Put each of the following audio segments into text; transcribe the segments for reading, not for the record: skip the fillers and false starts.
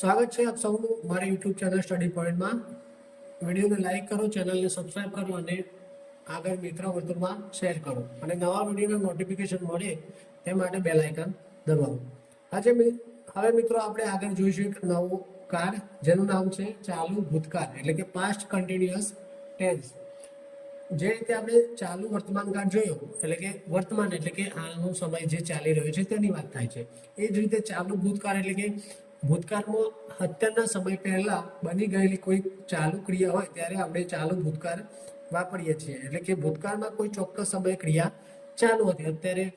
સ્વાગત છે આપ સૌનું મારી યુટ્યુબ ચેનલ સ્ટડી પોઈન્ટમાં. વિડીયોને લાઇક કરો, ચેનલને સબસ્ક્રાઇબ કરો અને આગળ મિત્ર વર્તુળમાં શેર કરો અને નવા વિડીયોના નોટિફિકેશન મળે તે માટે બેલ આઇકન દબાવો. હવે મિત્રો આપણે આગળ જોઈશું એક નવું કાર્ડ જેનું નામ છે ચાલુ ભૂતકાળ એટલે કે પાસ્ટ કન્ટિન્યુઅસ ટેન્સ. જે રીતે આપણે ચાલુ વર્તમાન કાળ જોયો એટલે કે વર્તમાન એટલે કે હાલનો સમય જે ચાલી રહ્યો છે તેની વાત થાય છે. એ જ રીતે ચાલુ ભૂતકાળ એટલે કે ભૂતકાળમાં અત્યારના સમય પહેલા બની ગયેલી કોઈ ચાલુ ક્રિયા હોય ત્યારે આપણે ચાલુ ભૂતકાળ વાપરીએ છીએ. એટલે કે ભૂતકાળમાં કોઈ ચોક્કસ સમય ક્રિયા ચાલુ હતી,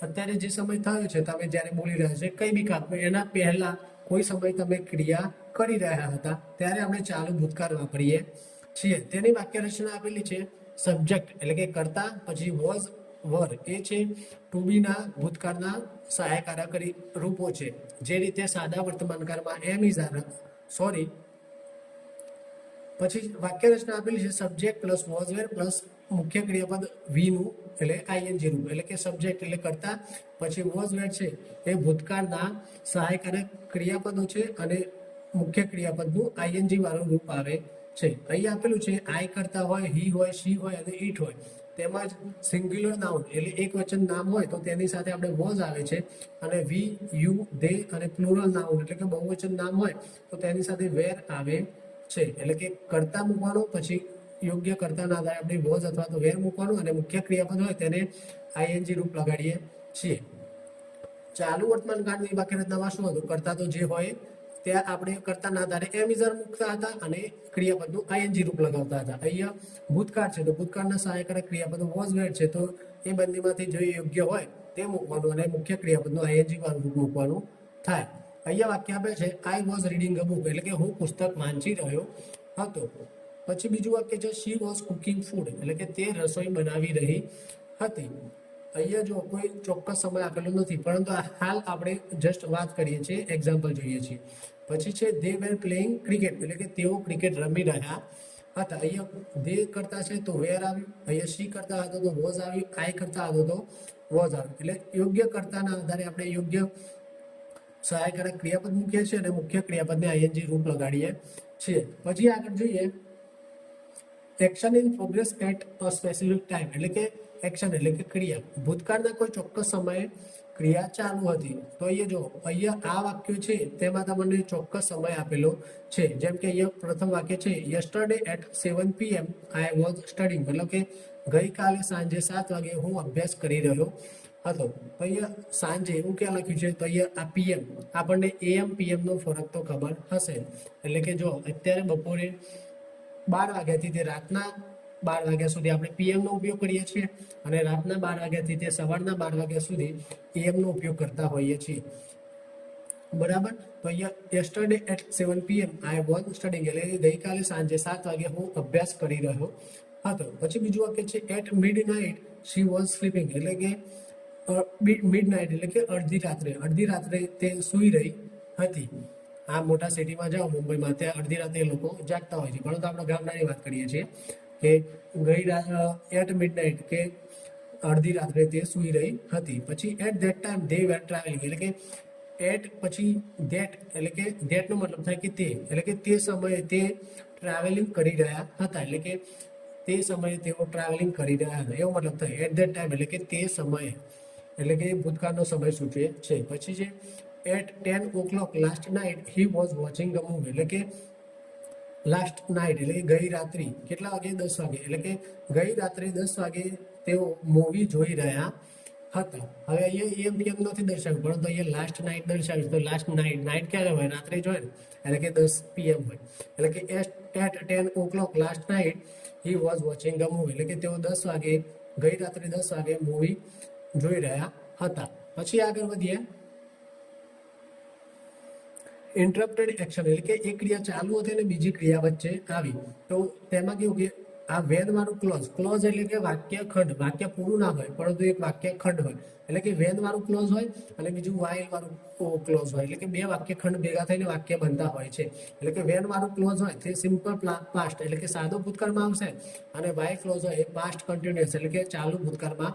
અત્યારે જે સમય થયો છે તમે જ્યારે બોલી રહ્યા છે કઈ બી કામ એના પહેલા કોઈ સમય તમે ક્રિયા કરી રહ્યા હતા ત્યારે આપણે ચાલુ ભૂતકાળ વાપરીએ છીએ. તેની વાક્ય રચના આપેલી છે. સબ્જેક્ટ એટલે કે કર્તા, પછી વોઝ, વર એ છે ટુ બી ના ભૂતકાળના સહાયકારક રૂપો છે. જે રીતે સાદા વર્તમાનકાળમાં એમ ઇઝ આર, સોરી. પછી વાક્ય રચના આપેલી છે. Subject plus was wear plus મુખ્ય ક્રિયાપદ વી નું એટલે આઈએનજી રૂપ એટલે કે સબ્જેક્ટ એટલે કર્તા, પછી વોઝ વેર છે એ ભૂતકાળના સહાયકારક ક્રિયાપદો છે અને મુખ્ય ક્રિયાપદનું આઈએનજી વાળું રૂપ આવે છે. અહીંયા આપેલું છે આઈ કરતા હોય, હી હોય, શી હોય અને ઇટ હોય. તેમજ સિંગ્યુલર નાઉન એટલે એક વચન નામ હોય તો તેની સાથે આપણે વોઝ આવે છે અને વી, યુ, ધે અને પ્લુરલ નાઉન એટલે કે બહુવચન નામ હોય તો તેની સાથે વેર આવે છે. એટલે કે કર્તા મૂકવાનો, પછી યોગ્ય કર્તાના આધારે આપણે વોઝ અથવા તો વેર મૂકવાનું અને મુખ્ય ક્રિયાપદ હોય તેને આઈએનજી રૂપ લગાડીએ છીએ. ચાલુ વર્તમાન કાળની વાક્ય રચનામાં શું હતું? કર્તા તો જે હોય ત્યાં આપણે કર્તાના આધારે એમ ઇઝ આર મૂકતા હતા અને ક્રિયાપદનું આઈએનજી રૂપ લગાવતા હતા. અહીંયા ભૂતકાળ છે તો ભૂતકાળના સહાયકારક ક્રિયાપદ વોઝ વેર છે તો એ બંનેમાંથી જે યોગ્ય હોય તે મૂકવાનું અને મુખ્ય ક્રિયાપદનું આઈએનજી વાળું રૂપ મૂકવાનું થાય. અહીંયા વાક્ય આપે છે I was reading a book એટલે કે હું પુસ્તક વાંચી રહ્યો હતો. પછી બીજું વાક્ય છે શી વોઝ કુકિંગ ફૂડ એટલે કે તે રસોઈ બનાવી રહી હતી. અહીંયા જો કોઈ ચોક્કસ સમય આપેલો નથી, પરંતુ હાલ આપણે જસ્ટ વાત કરીએ છીએ, એક્ઝામ્પલ જોઈએ છીએ. પછી છે દે વેર પ્લેઇંગ ક્રિકેટ એટલે કે તેઓ ક્રિકેટ રમી રહ્યા હતા. અહીંયા દે કરતા છે તો વેર આવ્યું, અહીંયા શી કરતા હતો તો વોઝ આવ્યું, આઈ કરતા હતો તો વોઝ આવ્યું. એટલે યોગ્ય કર્તાના આધારે આપણે યોગ્ય સહાયકારક ક્રિયાપદ મૂકીએ છીએ અને મુખ્ય ક્રિયાપદને આઈએનજી રૂપ લગાડીએ છીએ. પછી આગળ જોઈએ action in progress at a specific time એટલે કે એક્શન એટલે કે ક્રિયા. ભૂતકાળના કોઈ ચોક્કસ સમયે ક્રિયા ચાલુ હતી તો અહીંયા આ વાક્ય છે તેમાં તમને ચોક્કસ સમય આપેલો છે. જેમ કે અહીંયા પ્રથમ વાક્ય છે yesterday at 7 PM I was studying મતલબ કે ગઈકાલે સાંજે 7 વાગે હું અભ્યાસ કરી રહ્યો હતો. તો અહીંયા સાંજે એવું ક્યાં લખ્યું છે તો અહીંયા આ પીએમ આપણને એએમ પીએમ નો ફરક તો ખબર હશે. એટલે કે જો અત્યારે બપોરે 12 વાગ્યાથી તે રાતના 12 વાગ્યા સુધી આપણે પીએમ નો ઉપયોગ કરીએ છીએ અને રાતના 12 વાગ્યાથી તે સવારના 12 વાગ્યા સુધી એએમ નો ઉપયોગ કરતા હોઈએ છીએ. બરાબર. તો અહીંયા yesterday at 7 PM I was studying એટલે ગઈકાલે સાંજે 7 વાગે હું અભ્યાસ કરી રહ્યો હતો. પછી બીજું વાક્ય છે at midnight she was sleeping એટલે કે મિડનાઇટ એટલે કે અડધી રાત્રે તે સૂઈ રહી હતી. આ મોટા સિટીમાં જાઓ મુંબઈમાં ત્યાં અડધી રાતે લોકો જાગતા હોય છે, પરંતુ આપણે ગામડાની વાત કરીએ છીએ કે એટ મિડનાઇટ કે અડધી રાત્રે તે સૂઈ રહી હતી. પછી at that time they were travelling એટલે કે એટ પછી ધેટ એટલે કે ધેટનો મતલબ થાય કે તે એટલે કે તે સમયે તે ટ્રાવેલિંગ કરી રહ્યા હતા. એટલે કે તે સમયે તેઓ ટ્રાવેલિંગ કરી રહ્યા હતા એવો મતલબ થાય. એટ ધેટ ટાઈમ એટલે કે તે સમયે એટલે કે ભૂતકાળનો સમય સૂચવે છે. પછી છે at 10 o'clock last night he was watching a movie એટલે કે લાસ્ટ નાઇટ એટલે ગઈ રાત્રિ કેટલા વાગે 10 વાગે એટલે કે ગઈ રાત્રે 10 વાગે તેઓ મૂવી જોઈ રહ્યા હતા. હવે અહીંયા એમ પીએમ નથી દર્શાવ્યું, પરંતુ અહીંયા લાસ્ટ નાઇટ દર્શાવ્યું. તો લાસ્ટ નાઇટ ક્યારે હોય? રાત્રે જ હોય ને, એટલે કે 10 PM હોય. એટલે કે at 10 o'clock last night he was watching a movie એટલે કે તેઓ 10 વાગે ગઈ રાત્રે 10 વાગે મૂવી જોઈ રહ્યા હતા. પછી આગળ વધીએ ઇન્ટરપ્ટેડ એક્શન એટલે કે એક ક્રિયા ચાલુ હતી અને બીજી ક્રિયા વચ્ચે આવી. તો તેમાં કેવું કે આ વેન વાળું ક્લોઝ એટલે કે વાક્ય ખંડ, વાક્ય પૂરું ના હોય પરંતુ એક વાક્ય ખંડ હોય. એટલે કે વેન વાળું ક્લોઝ હોય અને બીજું વાઇલ વાળું ક્લોઝ હોય. એટલે કે બે વાક્ય ખંડ ભેગા થઈને વાક્ય બનતા હોય છે. એટલે કે વેન વાળું ક્લોઝ હોય તે સિમ્પલ પાસ્ટ એટલે કે સાદો ભૂતકાળમાં આવશે અને વાઇલ ક્લોઝ હોય એ પાસ્ટ કન્ટિન્યુઅસ એટલે કે ચાલુ ભૂતકાળમાં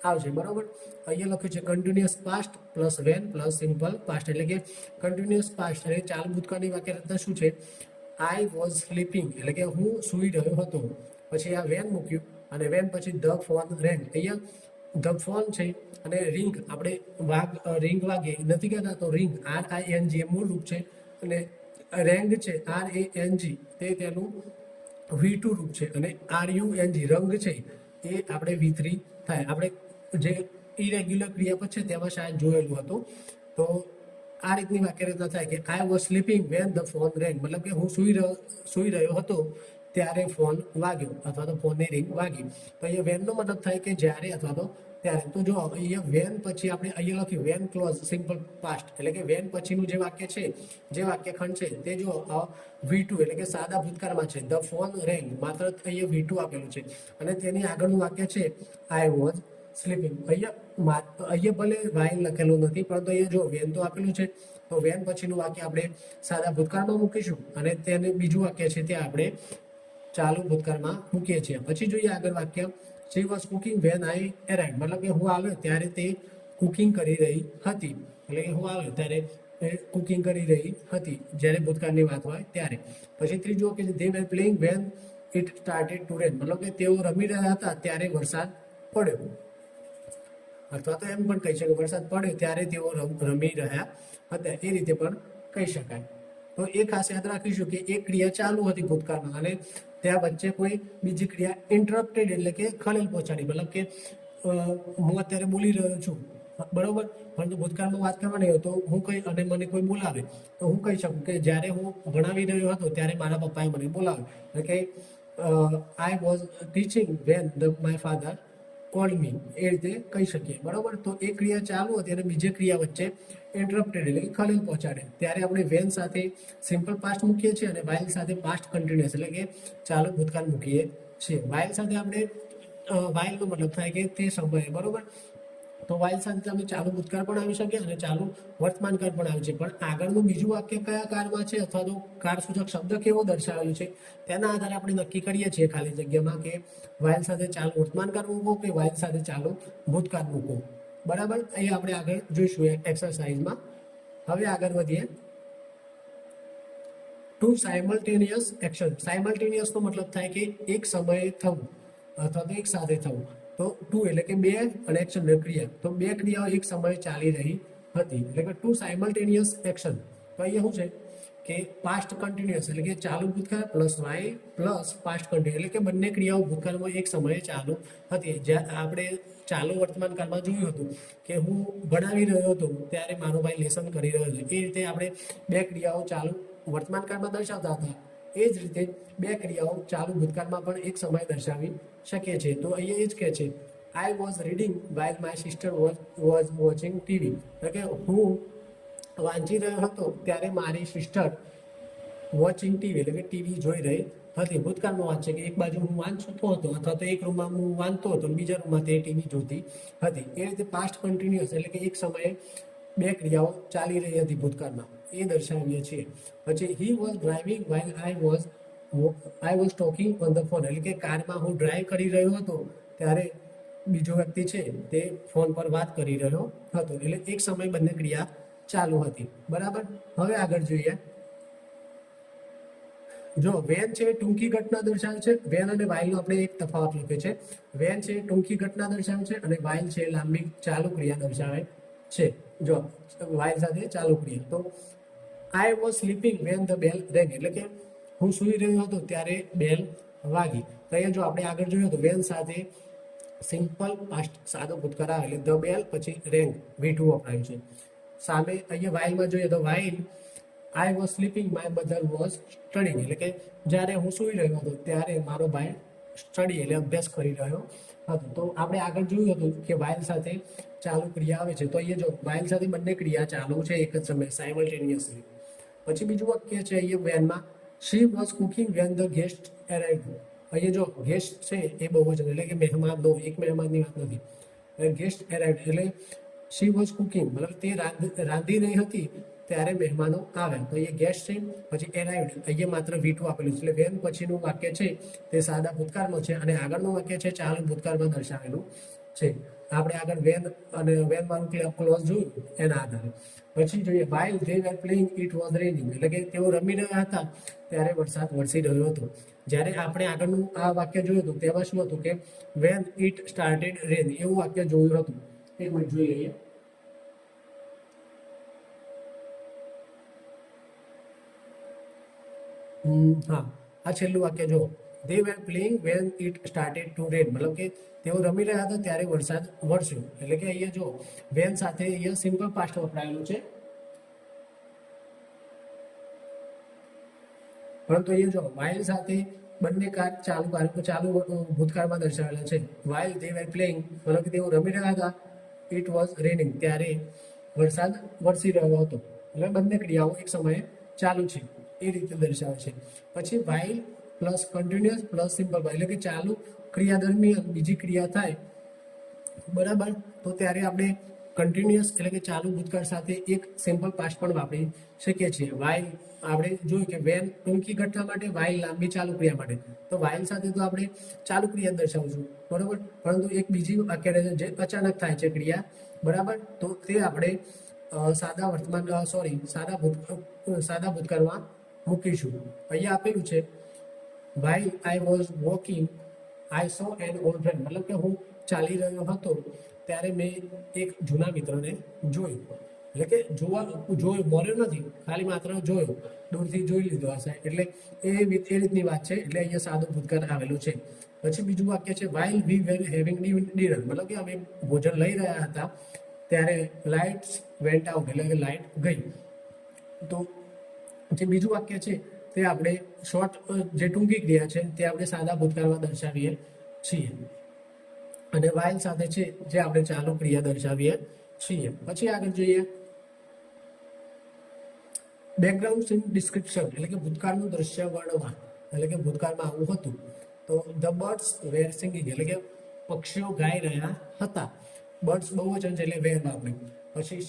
આવશે, બરોબર. અહીંયા લખ્યું છે continuous past plus when plus simple past, એટલે કે કન્ટિન્યુઅસ પાસ્ટ એટલે ચાલુ ભૂતકાળની વાક્ય રચના શું છે? આઈ વોઝ સ્લીપિંગ એટલે કે હું સૂઈ રહ્યો હતો, પછી આ વેન મૂક્યું અને વેન પછી ધ ફોન રેંગ. અહીંયા ધ ફોન છે અને રિંગ, આપણે રિંગ વાગે નથી કહેતા, તો રિંગ RING એ મૂળ રૂપ છે અને રેંગ છે RANG તે તેનું V2 રૂપ છે અને RUNG રંગ છે એ આપણે V3 થાય. આપણે જે ઇરેગ્યુલર ક્રિયાપદ છે તેમાં શાયદ જોયેલું હતું. તો આ રીતની વાક્ય રચના થાય કે I was sleeping when the phone રેંગ, મતલબ કે હું સૂઈ રહ્યો હતો ત્યારે ફોન વાગ્યો અથવા તો ફોનની રિંગ વાગી. તો અહીંયા વેનનો મતલબ થાય કે જ્યારે અથવા તો ત્યારે. તો જો અહીંયા વેન પછી આપણે અહીંયા લખ્યું વેન ક્લોઝ સિમ્પલ પાસ્ટ એટલે કે વેન પછીનું જે વાક્ય છે, જે વાક્યખંડ છે તે જો V2 એટલે કે સાદા ભૂતકાળમાં છે. ધ ફોન રેંગ માત્ર અહીંયા V2 આપેલું છે અને તેની આગળનું વાક્ય છે આઈ વોઝ સ્લીપિંગ. અહીંયા ભલે વાઇલ લખેલું નથી, પરંતુ અહીંયા જો વેન તો આપેલું છે, તો વેન પછીનું વાક્ય આપણે સાદા ભૂતકાળમાં મૂકીશું અને તેને બીજું વાક્ય છે તે આપણે ચાલુ ભૂતકાળમાં મૂકીએ છીએ. પછી જોઈએ આગળ વાક્ય she was cooking when I arrived, મતલબ કે હું આવ્યો ત્યારે તે કુકિંગ કરી રહી હતી, એટલે કે હું આવ્યો ત્યારે કુકિંગ કરી રહી હતી જ્યારે ભૂતકાળની વાત હોય ત્યારે. પછી ત્રીજું કે they were playing when it started to rain, મતલબ કે તેઓ રમી રહ્યા હતા ત્યારે વરસાદ પડ્યો, અથવા તો એમ પણ કહી શકાય વરસાદ પડ્યો ત્યારે તેઓ રમી રહ્યા હતા, એ રીતે પણ કહી શકાય. તો એ ખાસ યાદ રાખીશું કે એક ક્રિયા ચાલુ હતી ભૂતકાળમાં અને ત્યાં વચ્ચે કોઈ બીજી ક્રિયા ઇન્ટરપ્ટેડ એટલે કે ખલેલ પહોંચાડી, મતલબ કે હું અત્યારે બોલી રહ્યો છું બરોબર, પરંતુ ભૂતકાળમાં વાત કરવાની હોય તો હું કઈ અને મને કોઈ બોલાવે તો હું કહી શકું કે જ્યારે હું ભણાવી રહ્યો હતો ત્યારે મારા પપ્પાએ મને બોલાવ્યો, એટલે કે I was teaching when my father called me, એ રીતે કહી શકીએ, બરોબર. તો એ ક્રિયા ચાલુ હતી અને બીજી ક્રિયા વચ્ચે ઇન્ટરપ્ટેડ એટલે કે ખલેલ પહોંચાડે ત્યારે આપણે વેન સાથે સિમ્પલ પાસ્ટ મૂકીએ છીએ અને વાઇલ સાથે પાસ્ટ કન્ટિન્યુઅસ એટલે કે ચાલુ ભૂતકાળ મૂકીએ છીએ. વાઇલ સાથે આપણે વાઇલનો મતલબ થાય કે તે સમયે, બરોબર. તો વાઇલ સાથે તમે ચાલુ ભૂતકાળ પણ આવી શકે અને ચાલુ વર્તમાન કાળ પણ આવે છે, પણ આગળનું બીજું વાક્ય કયા કાળમાં છે અથવા તો કાળસૂચક શબ્દ કેવો દર્શાવેલો છે તેના આધારે આપણે નક્કી કરીએ છીએ ખાલી જગ્યામાં કે વાઇલ સાથે ચાલુ વર્તમાન કાળ મૂકો કે વાઇલ સાથે ચાલુ ભૂતકાળ મૂકો, બરાબર. અહીં આપણે આગળ જોઈશું એક્સરસાઇઝમાં. હવે આગળ વધીએ. Two simultaneous action. સાયમલ્ટેનિયસનો મતલબ થાય કે એક સમયે થવું અથવા તો એક સાથે થવું. તો ટુ એટલે કે બે અને એક્શન ક્રિયા, તો બે ક્રિયાઓ એક સમયે ચાલી રહી હતી એટલે કે ટુ સાયમલ્ટેનિયસ એક્શન. તો અહીંયા શું છે કે પાસ્ટ કન્ટિન્યુઅસ એટલે કે ચાલુ ભૂતકાળ plus while plus past continuous એટલે કે બંને ક્રિયાઓ ભૂતકાળમાં એક સમયે ચાલુ હતી. જ્યાં આપણે ચાલુ વર્તમાન કાળમાં જોયું હતું કે હું ભણાવી રહ્યો હતો ત્યારે મારો ભાઈ લેસન કરી રહ્યો હતો, એ રીતે આપણે બે ક્રિયાઓ ચાલુ વર્તમાન કાળમાં દર્શાવતા હતા. એ જ રીતે બે ક્રિયાઓ ચાલુ ભૂતકાળમાં પણ એક સમય દર્શાવી શકે છે. તો અહીંયા એ જ કહે છે I was reading while my sister was watching TV, એટલે કે હું વાંચી રહ્યો હતો ત્યારે મારી સિસ્ટર વોચિંગ ટીવી એટલે કે ટીવી જોઈ રહી હતી. ભૂતકાળમાં વાત છે કે એક બાજુ હું વાંચતો હતો અથવા તો એક રૂમમાં હું વાંચતો હતો અને બીજા રૂમમાં તે ટીવી જોતી હતી. એ રીતે પાસ્ટ કન્ટિન્યુઅસ એટલે કે એક સમયે બે ક્રિયાઓ ચાલી રહી હતી ભૂતકાળમાં, એ દર્શાવીએ છીએ. પછી he was driving while I was talking on the phone, એટલે કે કારમાં હું ડ્રાઈવ કરી રહ્યો હતો ત્યારે બીજો વ્યક્તિ છે તે ફોન પર વાત કરી રહ્યો હતો, એટલે એક સમય બંને ક્રિયા ચાલુ હતી, બરાબર. હવે આગળ જોઈએ. જો વેન છે ટૂંકી ઘટના દર્શાવે છે, વેન અને વાઇલનો આપણે એક તફાવત લખ્યો છે. વેન છે ટૂંકી ઘટના દર્શાવે છે અને વાઇલ છે લાંબી ચાલુ ક્રિયા દર્શાવે છે. જો વાઇલ સાથે ચાલુ ક્રિયા, તો I was sleeping when the bell રેંગ, એટલે કે હું સૂઈ રહ્યો હતો ત્યારે બેલ વાગી. તો અહીંયા જો આપણે આગળ જોયું તો વેન સાથે સિમ્પલ પાસ્ટ સાદો ભૂતકાળ આવે એટલે ધ બેલ પછી રેંગ V2 વપરાયું છે. સામે અહીંયા વાઇલમાં જોઈએ તો while I was sleeping my mother was studying, એટલે કે જ્યારે હું સૂઈ રહ્યો હતો ત્યારે મારો ભાઈ સ્ટડી એટલે અભ્યાસ કરી રહ્યો હતો. તો આપણે આગળ જોયું હતું કે વાઇલ સાથે ચાલુ ક્રિયા આવે છે, તો અહીંયા જો વાઇલ સાથે બંને ક્રિયા ચાલુ છે એક જ સમયે સાયમલ્ટેનિયસલી. પછી બીજું વાક્ય છે અહીંયા વેનમાં she was cooking when the guest arrived. અહીંયા જો ગેસ્ટ છે એ બહુવચન એટલે કે મહેમાનનો, એક મહેમાનની વાત નથી. ગેસ્ટ એરાઇવ્ડ એટલે શી વોઝ કુકિંગ મતલબ તે રાંધી રહી હતી ત્યારે મહેમાનો આવે. તો અહીંયા ગેસ્ટ છે પછી એરાઇવ્ડ, અહીંયા માત્ર V2 આપેલું છે એટલે વેન પછીનું વાક્ય છે તે સાદા ભૂતકાળમાં છે અને આગળનું વાક્ય છે ચાલુ ભૂતકાળમાં દર્શાવેલું છે. આપણે આગળ વેન અને વેન વાળું ક્લોઝ જોયું એના આધારે. પછી જોઈએ while they were playing it was raining, એટલે કે તેઓ રમી રહ્યા હતા ત્યારે વરસાદ વરસી રહ્યો હતો. જ્યારે આપણે આગળનું આ વાક્ય જોયું હતું તેમાં શું હતું કે when it started rain એવું વાક્ય જોયું હતું. એક મિનિટ જોઈ લઈએ. હા, આ છેલ્લું વાક્ય જો they were playing when it started to rain, મતલબ કે તેઓ રમી રહ્યા હતા ત્યારે વરસાદ વરસ્યો. એટલે કે અહીંયા જો when સાથે અહીંયા સિમ્પલ પાસ્ટ વપરાયેલું છે, પરંતુ અહીંયા જો while સાથે બંને કાર ચાલુ ભૂતકાળમાં દર્શાવેલા છે. while they were playing મતલબ કે તેઓ રમી રહ્યા હતા, it was raining ત્યારે વરસાદ વરસી રહ્યો હતો. એટલે બંને ક્રિયાઓ એક સમયે ચાલુ છે એ રીતે દર્શાવે છે. પછી while plus continuous plus simple while, એટલે કે ચાલુ ક્રિયા દરમિયાન બીજી ક્રિયા થાય બરાબર, તો ત્યારે આપણે કન્ટિન્યુઅસ એટલે કે ચાલુ ભૂતકાળ સાથે એક સિમ્પલ પાસ્ટ પણ વાપરી શકીએ છીએ. વાઇલ આપણે જોયું કે વેન ટૂંકી ઘટના માટે, વાઇલ લાંબી ચાલુ ક્રિયા માટે. તો વાઇલ સાથે તો આપણે ચાલુ ક્રિયા દર્શાવશું બરાબર, પરંતુ એક બીજી વાક્ય જે અચાનક થાય છે ક્રિયા બરાબર, તો તે આપણે સાદા ભૂતકાળમાં મૂકીશું. અહીંયા આપેલું છે while I was walking I saw an old friend, મતલબ કે હું ચાલી રહ્યો હતો ત્યારે મેં એક જૂના મિત્રને જોયું. એટલે કે જોયું મળ્યો નથી, ખાલી માત્ર જોયો, દૂરથી જોઈ લીધો હશે, એટલે એ રીતની વાત છે. એટલે અહીંયા સાદું ભૂતકાળ આવેલું છે. પછી બીજું વાક્ય છે while we were having dinner, મતલબ કે અમે ભોજન લઈ રહ્યા હતા ત્યારે લાઇટ્સ વેન્ટ આઉટ, એટલે કે લાઇટ ગઈ. તો જે બીજું વાક્ય છે તે આપણે શોર્ટ જે ટૂંકી ક્રિયા છે તે આપણે સાદા ભૂતકાળમાં દર્શાવીએ છીએ, અને while સાથે છે જે આપણે ચાલુ ક્રિયા દર્શાવીએ છીએ. પછી આગળ જોઈએ બેકગ્રાઉન્ડ સીન ડિસ્ક્રિપ્શન, એટલે કે ભૂતકાળનું દ્રશ્ય વર્ણવા. એટલે કે ભૂતકાળમાં આવું હતું તો ધ બર્ડ્સ વેર સિંગિંગ, એટલે કે પક્ષીઓ ગાઈ રહ્યા હતા. બર્ડ્સ બહુવચન છે એટલે વેર વાપર્યું. પછી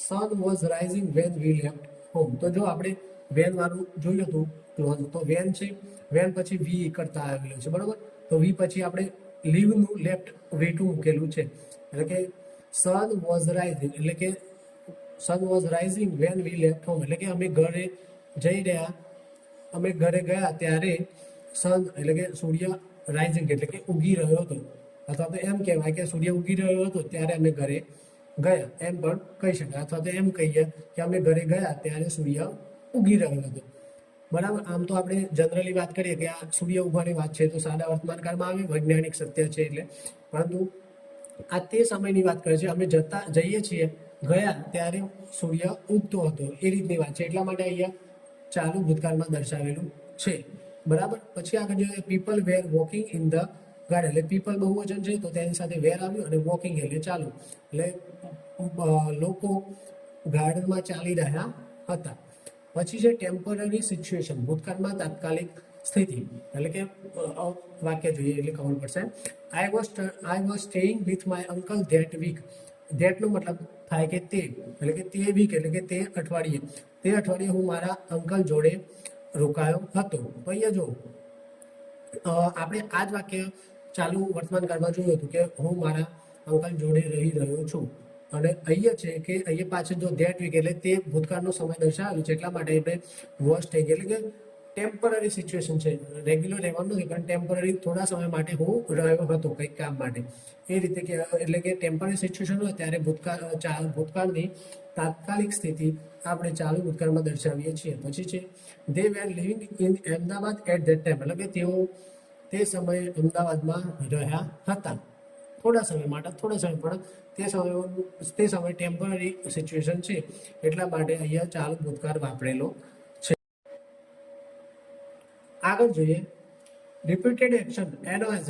sun was rising when we left home, તો જો આપણે વેન વાળું જોયું હતું ક્લોઝ, તો વેન છે, વેન પછી વી કરતા આવેલું છે બરાબર, તો વી પછી આપણે લીવનું લેફ્ટ V2 મૂકેલું છે. એટલે કે સન વોઝ રાઇઝિંગ, એટલે કે sun was rising when we left home, એટલે કે અમે ઘરે ગયા ત્યારે સન એટલે કે સૂર્ય રાઇઝિંગ એટલે કે ઉગી રહ્યો હતો, અથવા તો એમ કહેવાય કે સૂર્ય ઉગી રહ્યો હતો ત્યારે અમે ઘરે ગયા, એમ પણ કહી શકાય. અથવા તો એમ કહીએ કે અમે ઘરે ગયા ત્યારે સૂર્ય ઉગી રહ્યો હતો બરાબર. આમ તો આપણે જનરલી વાત કરીએ કે આ સૂર્ય ઉગવાની વાત છે તો સાદા વર્તમાનકાળમાં આવે, વૈજ્ઞાનિક સત્ય છે એટલે, પરંતુ આ તે સમયની વાત કરે છે, અમે જઈએ છીએ ગયા ત્યારે સૂર્ય ઉગતો હતો એ રીતની વાત છે, એટલા માટે અહીંયા ચાલુ ભૂતકાળમાં દર્શાવેલું છે બરાબર. પછી આગળ જોઈએ people were walking in the garden, એટલે પીપલ બહુવચન છે તો તેની સાથે વેર આવ્યું, અને વોકિંગ એટલે ચાલુ, એટલે લોકો ગાર્ડનમાં ચાલી રહ્યા હતા. પછી છે ટેમ્પરરી સિચ્યુએશન, ભૂતકાળમાં તાત્કાલિક સ્થિતિ, એટલે કે વાક્ય જોઈએ એટલે ખબર પડશે. I was staying with my uncle that week, ધેટનો મતલબ થાય કે તે, એટલે કે તે વીક એટલે કે તે અઠવાડિયે હું મારા અંકલ જોડે રોકાયો હતો. તો અહીંયા જો આપણે આ જ વાક્ય ચાલુ વર્તમાન કાળમાં જોયું હતું કે હું મારા અંકલ જોડે રહી રહ્યો છું, અને અહીંયા છે કે અહીંયા પાછળ જો ધેટ વીક એટલે તે ભૂતકાળનો સમય દર્શાવેલું છે, એટલા માટે આપણે વોઝ થઈ ગયું, એટલે કે ટેમ્પરરી સિચ્યુએશન છે, રેગ્યુલર રહેવાનું નથી પણ ટેમ્પરરી થોડા સમય માટે હું રહ્યો હતો કંઈક કામ માટે, એ રીતે કે એટલે કે ટેમ્પરરી સિચ્યુએશન હોય ત્યારે ભૂતકાળની તાત્કાલિક સ્થિતિ આપણે ચાલુ ભૂતકાળમાં દર્શાવીએ છીએ. પછી છે they were living in Ahmedabad at that time, એટલે કે તેઓ તે સમયે અમદાવાદમાં રહ્યા હતા થોડા સમય માટે, પણ તે સમય ટેમ્પરરી સિચ્યુએશન છે એટલા માટે અહીંયા ચાલુ ભૂતકાળ વાપરેલો છે. આગળ જોઈએ રિપીટેડ એક્શન એનોયન્સ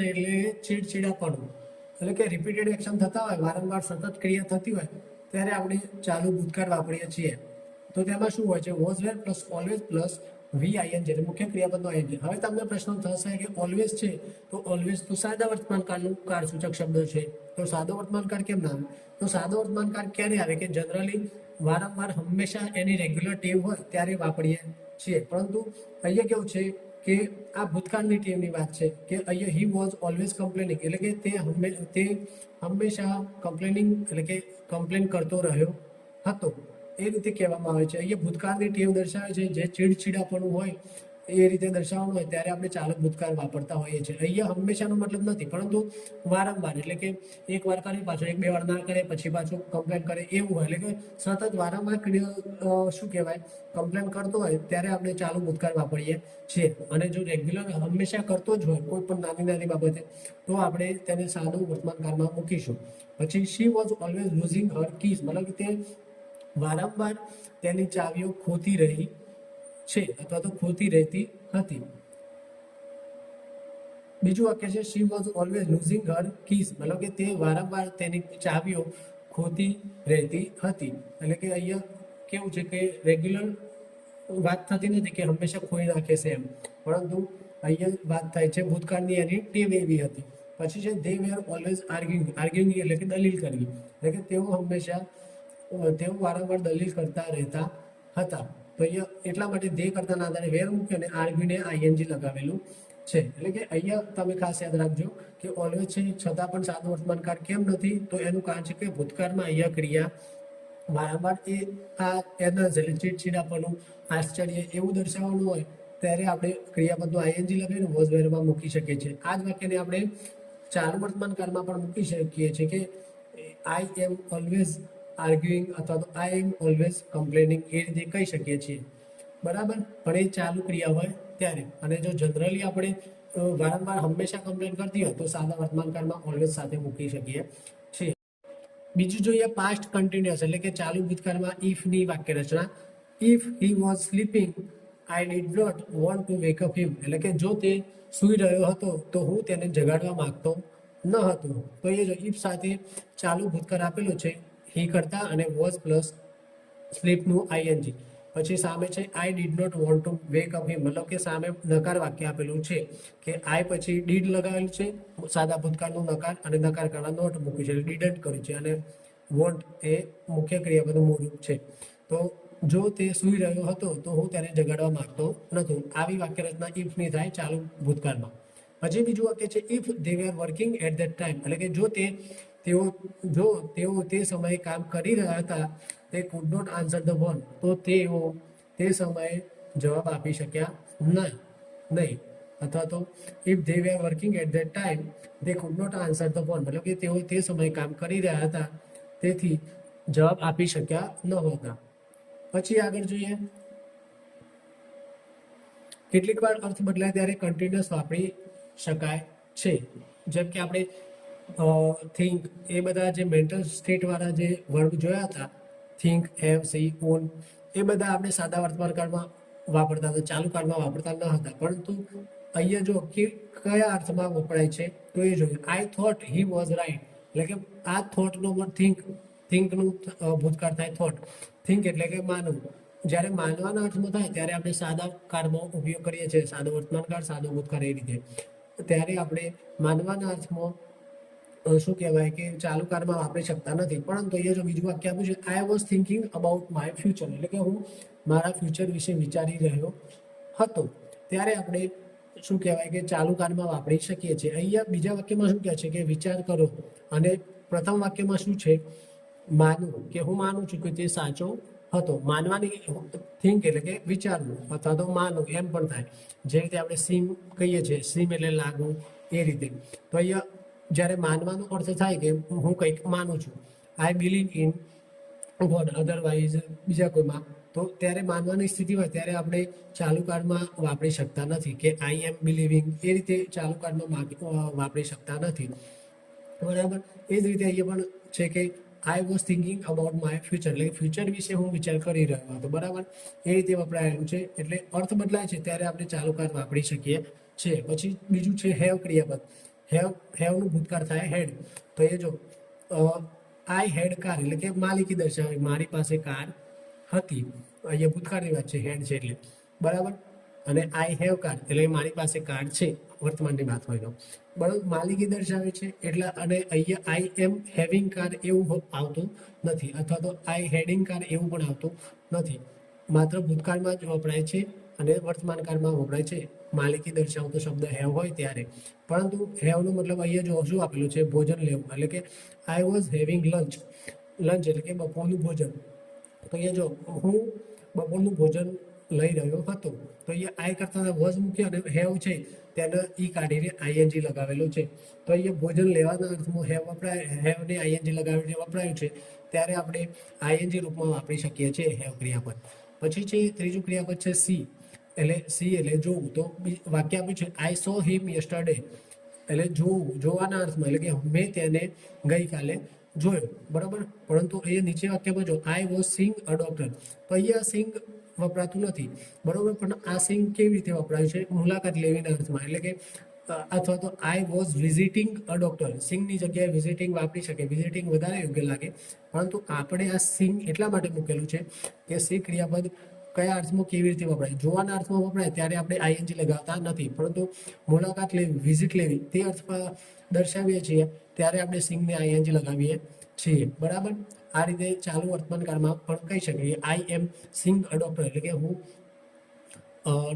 એટલે ચીડચીડાપણું, એટલે કે રિપીટેડ એક્શન થતા હોય, વારંવાર સતત ક્રિયા થતી હોય ત્યારે આપણે ચાલુ ભૂતકાળ વાપરીએ છીએ. તો તેમાં શું હોય છે was wear plus always plus VING, એટલે મુખ્ય ક્રિયાપદનો ING. હવે તમને પ્રશ્ન થશે કે ઓલવેઝ છે તો ઓલવેઝ તો સાદા વર્તમાનકાળનું કાળસૂચક શબ્દ છે, તો સાદો વર્તમાનકાળ કેમ ના આવે? તો સાદો વર્તમાનકાળ ક્યારે આવે કે જનરલી વારંવાર હંમેશા એની રેગ્યુલર ટેવ હોય ત્યારે વાપરીએ છીએ, પરંતુ અહીંયા કેવું છે કે આ ભૂતકાળની ટેવની વાત છે કે અહીંયા હી વોઝ ઓલવેઝ કમ્પ્લેનિંગ, એટલે કે તે હંમેશા કમ્પ્લેનિંગ એટલે કે કમ્પ્લેન કરતો રહ્યો હતો, એ રીતે કહેવામાં આવે છે. અહીંયા ભૂતકાળની ટેવ દર્શાવે છે, જે ચીડચીડાપણું હોય એ રીતે દર્શાવવાનું હોય ત્યારે આપણે ચાલક ભૂતકાળ વાપરતા હોઈએ છીએ. અહીંયા હંમેશાનો મતલબ નથી, પરંતુ વારંવાર, એટલે કે એક વાર કરે પાછો એક બે વાર ના કરે પછી પાછું કમ્પ્લેન કરે એવું હોય, એટલે કે સતત વારંવાર શું કહેવાય કમ્પ્લેન કરતો હોય ત્યારે આપણે ચાલુ ભૂતકાળ વાપરીએ છીએ. અને જો રેગ્યુલર હંમેશા કરતો જ હોય કોઈ પણ નાની નાની બાબતે તો આપણે તેને સાદું વર્તમાનકાળમાં મૂકીશું. પછી she was always losing her keys, મતલબ કે તે વારંવાર તેની ચાવીઓ ખોતી રહી છે અથવા તો ખોતી રહેતી હતી. બીજું વાક્ય છે she was always losing her keys, મતલબ કે તે વારંવાર તેની ચાવીઓ ખોતી રહેતી હતી. એટલે કે અહીંયા કેવું છે કે રેગ્યુલર વાત થતી નથી કે હંમેશા ખોઈ નાખે છે એમ, પરંતુ અહીંયા વાત થાય છે ભૂતકાળની એની ટેવ એવી હતી. પછી છે દે વેર ઓલવેઝ આર્ગ્યુઇંગ એટલે કે દલીલ કરવી, એટલે કે તેઓ વારંવાર દલીલ કરતા રહેતા હતા. તો અહીંયા એટલા માટે દે કરતા ના આધારે વેર મૂક્યો અને આર્ગ્યુને આઈએનજી લગાવેલું છે. એટલે કે અહીંયા તમે ખાસ યાદ રાખજો કે ઓલવેઝ છે છતાં પણ સાદું વર્તમાનકાળ કેમ નથી, તો એનું કારણ છે કે ભૂતકાળમાં અહીંયા ક્રિયા વારંવાર એના ચીડચીડાપણું આશ્ચર્ય એવું દર્શાવવાનું હોય ત્યારે આપણે ક્રિયાપદનું આઈએનજી લગાવીને વોઝ વેરમાં મૂકી શકીએ છીએ. આ જ વાક્યને આપણે ચાલુ વર્તમાનકાળમાં પણ મૂકી શકીએ છીએ કે આઈ એમ ઓલવેઝ આર્ગ્યુઇંગ અથવા તો આઈ એમ ઓલવેઝ કમ્પ્લેનિંગ, એ રીતે કહી શકીએ છીએ. બરાબર, પણ એ ચાલુ ક્રિયા હોય ત્યારે. અને જો જનરલી આપણે વારંવાર હંમેશા કમ્પ્લેન કરતી હોય તો સાદા વર્તમાનકાળમાં ઓલવેઝ સાથે મૂકી શકીએ છીએ. બીજું જોઈએ પાસ્ટ કન્ટિન્યુઅસ, એટલે કે ચાલુ ભૂતકાળમાં ઇફની વાક્ય રચના. If he was sleeping I did not want to wake up him, એટલે કે જો તે સૂઈ રહ્યો હતો તો હું તેને જગાડવા માંગતો ન હતો. તો એ જો ઇફ સાથે ચાલુ ભૂતકાળ આપેલું છે હી કરતા અને વોઝ પ્લસ સ્લીપનું આઈએનજી. પછી સામે છે I did not want to wake up him, મતલબ કે સામે નકાર વાક્ય આપેલું છે કે આઈ પછી ડીડ લગાવેલું છે સાદા ભૂતકાળનું નકાર, અને નકાર કરવા નોટ મૂક્યું છે ડીડન્ટ કર્યું છે, અને વોન્ટ એ મુખ્ય ક્રિયાપદનું મૂળ રૂપ છે. તો જો તે સૂઈ રહ્યો હતો તો હું તેને જગાડવા માંગતો નહોતો. આવી વાક્ય રચના ઇફની થાય ચાલુ ભૂતકાળમાં. પછી બીજું વાક્ય છે if they were working at that time, એટલે કે જો તેઓ તે સમયે કામ કરી રહ્યા હતા, they could not answer the phone, તો તેઓ તે સમયે જવાબ આપી શક્યા નહીં. અથવા તો if they were working at that time they could not answer the phone, મતલબ કે તેઓ તે સમયે કામ કરી રહ્યા હતા તેથી જવાબ આપી શક્યા ન હતા. પછી આગળ જોઈએ કેટલીક વાર અર્થ બદલાય ત્યારે કન્ટિન્યુઅસ વાપરી શકાય છે. જેમ કે આપણે થિંક, એ બધા જે મેન્ટલ સ્ટેટ વાળા જે વર્બ જોયા હતા, થિંક, હેવ, સી, ઓન, એ બધા આપણે સાદા વર્તમાનકાળમાં વાપરતા હતા, ચાલુ કાળમાં વાપરતા ન હતા. પરંતુ અહીંયા જો કે કયા અર્થમાં વપરાય છે તો એ જોઈએ. I thought he was right, એટલે કે આ થોટનો થિંકનું ભૂતકાળ થાય થોટ. થિંક એટલે કે માનવું. જ્યારે માનવાના અર્થમાં થાય ત્યારે આપણે સાદા કાળમાં ઉપયોગ કરીએ છીએ, સાદો વર્તમાનકાળ, સાદો ભૂતકાળ, એ રીતે. ત્યારે આપણે માનવાના અર્થમાં શું કહેવાય કે ચાલુ કાળમાં વાપરી શકતા નથી. પરંતુ અહીંયા જો બીજું વાક્ય આપ્યું છે I was thinking about my future, એટલે કે હું મારા ફ્યુચર વિશે વિચારી રહ્યો હતો, ત્યારે આપણે શું કહેવાય કે ચાલુ કાળમાં વાપરી શકીએ છીએ. અહીંયા બીજા વાક્યમાં શું કહે છે કે વિચાર કરો, અને પ્રથમ વાક્યમાં શું છે માનવું, કે હું માનું છું કે તે સાચો હતો. માનવાની થિંક એટલે કે વિચારવું અથવા તો માનવું એમ પણ થાય. જે રીતે આપણે સીમ કહીએ છીએ, સીમ એટલે લાગવું, એ રીતે. તો અહીંયા જ્યારે માનવાનો અર્થ થાય કે હું કંઈક માનું છું, I believe in God otherwise બીજા કોઈમાં, તો ત્યારે માનવાની સ્થિતિ હોય ત્યારે આપણે ચાલુ કાળમાં વાપરી શકતા નથી કે આઈ એમ બિલીવિંગ, એ રીતે ચાલુ કાળમાં વાપરી શકતા નથી. બરાબર, એ જ રીતે અહીંયા પણ છે કે I was thinking about my future, એટલે ફ્યુચર વિશે હું વિચાર કરી રહ્યો હતો. બરાબર, એ રીતે વપરાયેલું છે. એટલે અર્થ બદલાય છે ત્યારે આપણે ચાલુ કાળ વાપરી શકીએ છીએ. પછી બીજું છે હેવ ક્રિયાપદ. હેવનું ભૂતકાળ થાય હેડ. તો એ જો આઈ હેડ કાર, એટલે કે માલિકી દર્શાવે, મારી પાસે કાર હતી. અહીંયા ભૂતકાળની વાત છે, હેડ છે એટલે. બરાબર, અને આઈ હેવ કાર એટલે મારી પાસે કાર છે, વર્તમાનની વાત હોય તો. બરાબર, માલિકી દર્શાવે છે એટલે. અને અહીંયા આઈ એમ હેવિંગ કાર એવું આવતું નથી, અથવા તો આઈ હેડિંગ કાર એવું પણ આવતું નથી. માત્ર ભૂતકાળમાં જ વપરાય છે અને વર્તમાન કાળમાં વપરાય છે માલિકી દર્શાવતો શબ્દ હેવ હોય ત્યારે. પરંતુ હેવનો મતલબ અહીંયા જો શું આપેલું છે, ભોજન લેવું, એટલે કે I was having lunch. Lunch એટલે કે બપોરનું ભોજન. તો અહીંયા જો હું બપોરનું ભોજન લઈ રહ્યો હતો, તો અહીંયા આઈ કરતા વોઝ મૂકી અને હેવ છે તેને ઈ કાઢીને આઈએનજી લગાવેલો છે. તો અહીંયા ભોજન લેવાના અર્થમાં હેવ વપરાય, હેવને આઈએનજી લગાવીને વપરાયું છે, ત્યારે આપણે આઈએનજી રૂપમાં વાપરી શકીએ છીએ હેવ ક્રિયાપદ. પછી છે ત્રીજું ક્રિયાપદ છે સી, એટલે સી એટલે જોવું. તો વાક્ય આપ્યું છે આઈ સો હિમ યસ્ટરડે, એટલે જોવું, જોવાના અર્થમાં, એટલે કે મેં તેને ગઈકાલે જોયો, બરાબર. પરંતુ અહીંયા નીચે વાક્યમાં જો I was Singh a doctor, તો અહીંયા સિંગ વપરાતું નથી, બરોબર. પણ આ સિંગ કેવી રીતે વપરાય છે, મુલાકાત લેવીના અર્થમાં, એટલે કે અથવા તો I was visiting a doctor. સિંગની જગ્યાએ વિઝિટિંગ વાપરી શકે, વિઝિટિંગ વધારે યોગ્ય લાગે. પરંતુ આપણે આ સિંગ એટલા માટે મૂકેલું છે કે સી ક્રિયાપદ કયા અર્થમાં કેવી રીતે વપરાય, જોવાના અર્થમાં વપરાય ત્યારે આપણે આઈએનજી લગાવતા નથી, પરંતુ મુલાકાત લેવી, વિઝિટ લેવી તે અર્થમાં દર્શાવીએ છીએ ત્યારે આપણે સિંગને આઈએનજી લગાવીએ છીએ, બરાબર. આ રીતે ચાલુ વર્તમાન કાળમાં પણ કહી શકીએ આઈ એમ સિંગ અ ડોક્ટર, એટલે કે હું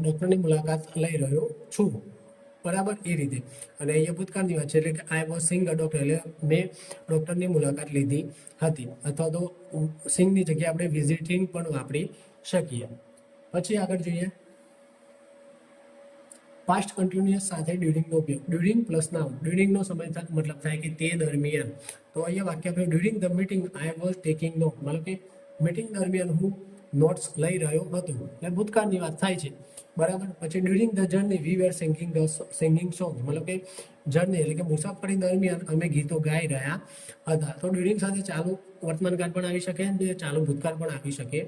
ડૉક્ટરની મુલાકાત લઈ રહ્યો છું, બરાબર. એ રીતે. અને અહીંયા ભૂતકાળની વાત છે, એટલે કે I was Singh a doctor, એટલે મેં ડૉક્ટરની મુલાકાત લીધી હતી. અથવા તો સિંગની જગ્યાએ આપણે વિઝિટિંગ પણ વાપરી શકીએ. પછી આગળ જોઈએ પાસ્ટ કન્ટિન્યુઅસ સાથે ડ્યુરિંગનો ઉપયોગ. During plus noun. ડ્યુરિંગનો સમય મતલબ થાય કે તે દરમિયાન. તો અહીંયા વાક્ય આપણે during the meeting I was taking note, મતલબ કે મીટિંગ દરમિયાન હું નોટ્સ લઈ રહ્યો હતો, એટલે ભૂતકાળની વાત થાય છે, બરાબર. પછી during the journey we were singing song, મતલબ કે જર્ની એટલે કે મુસાફરી દરમિયાન અમે ગીતો ગાઈ રહ્યા હતા. તો ડ્યુરિંગ સાથે ચાલુ વર્તમાન કાળ પણ આવી શકે અને ચાલુ ભૂતકાળ પણ આવી શકે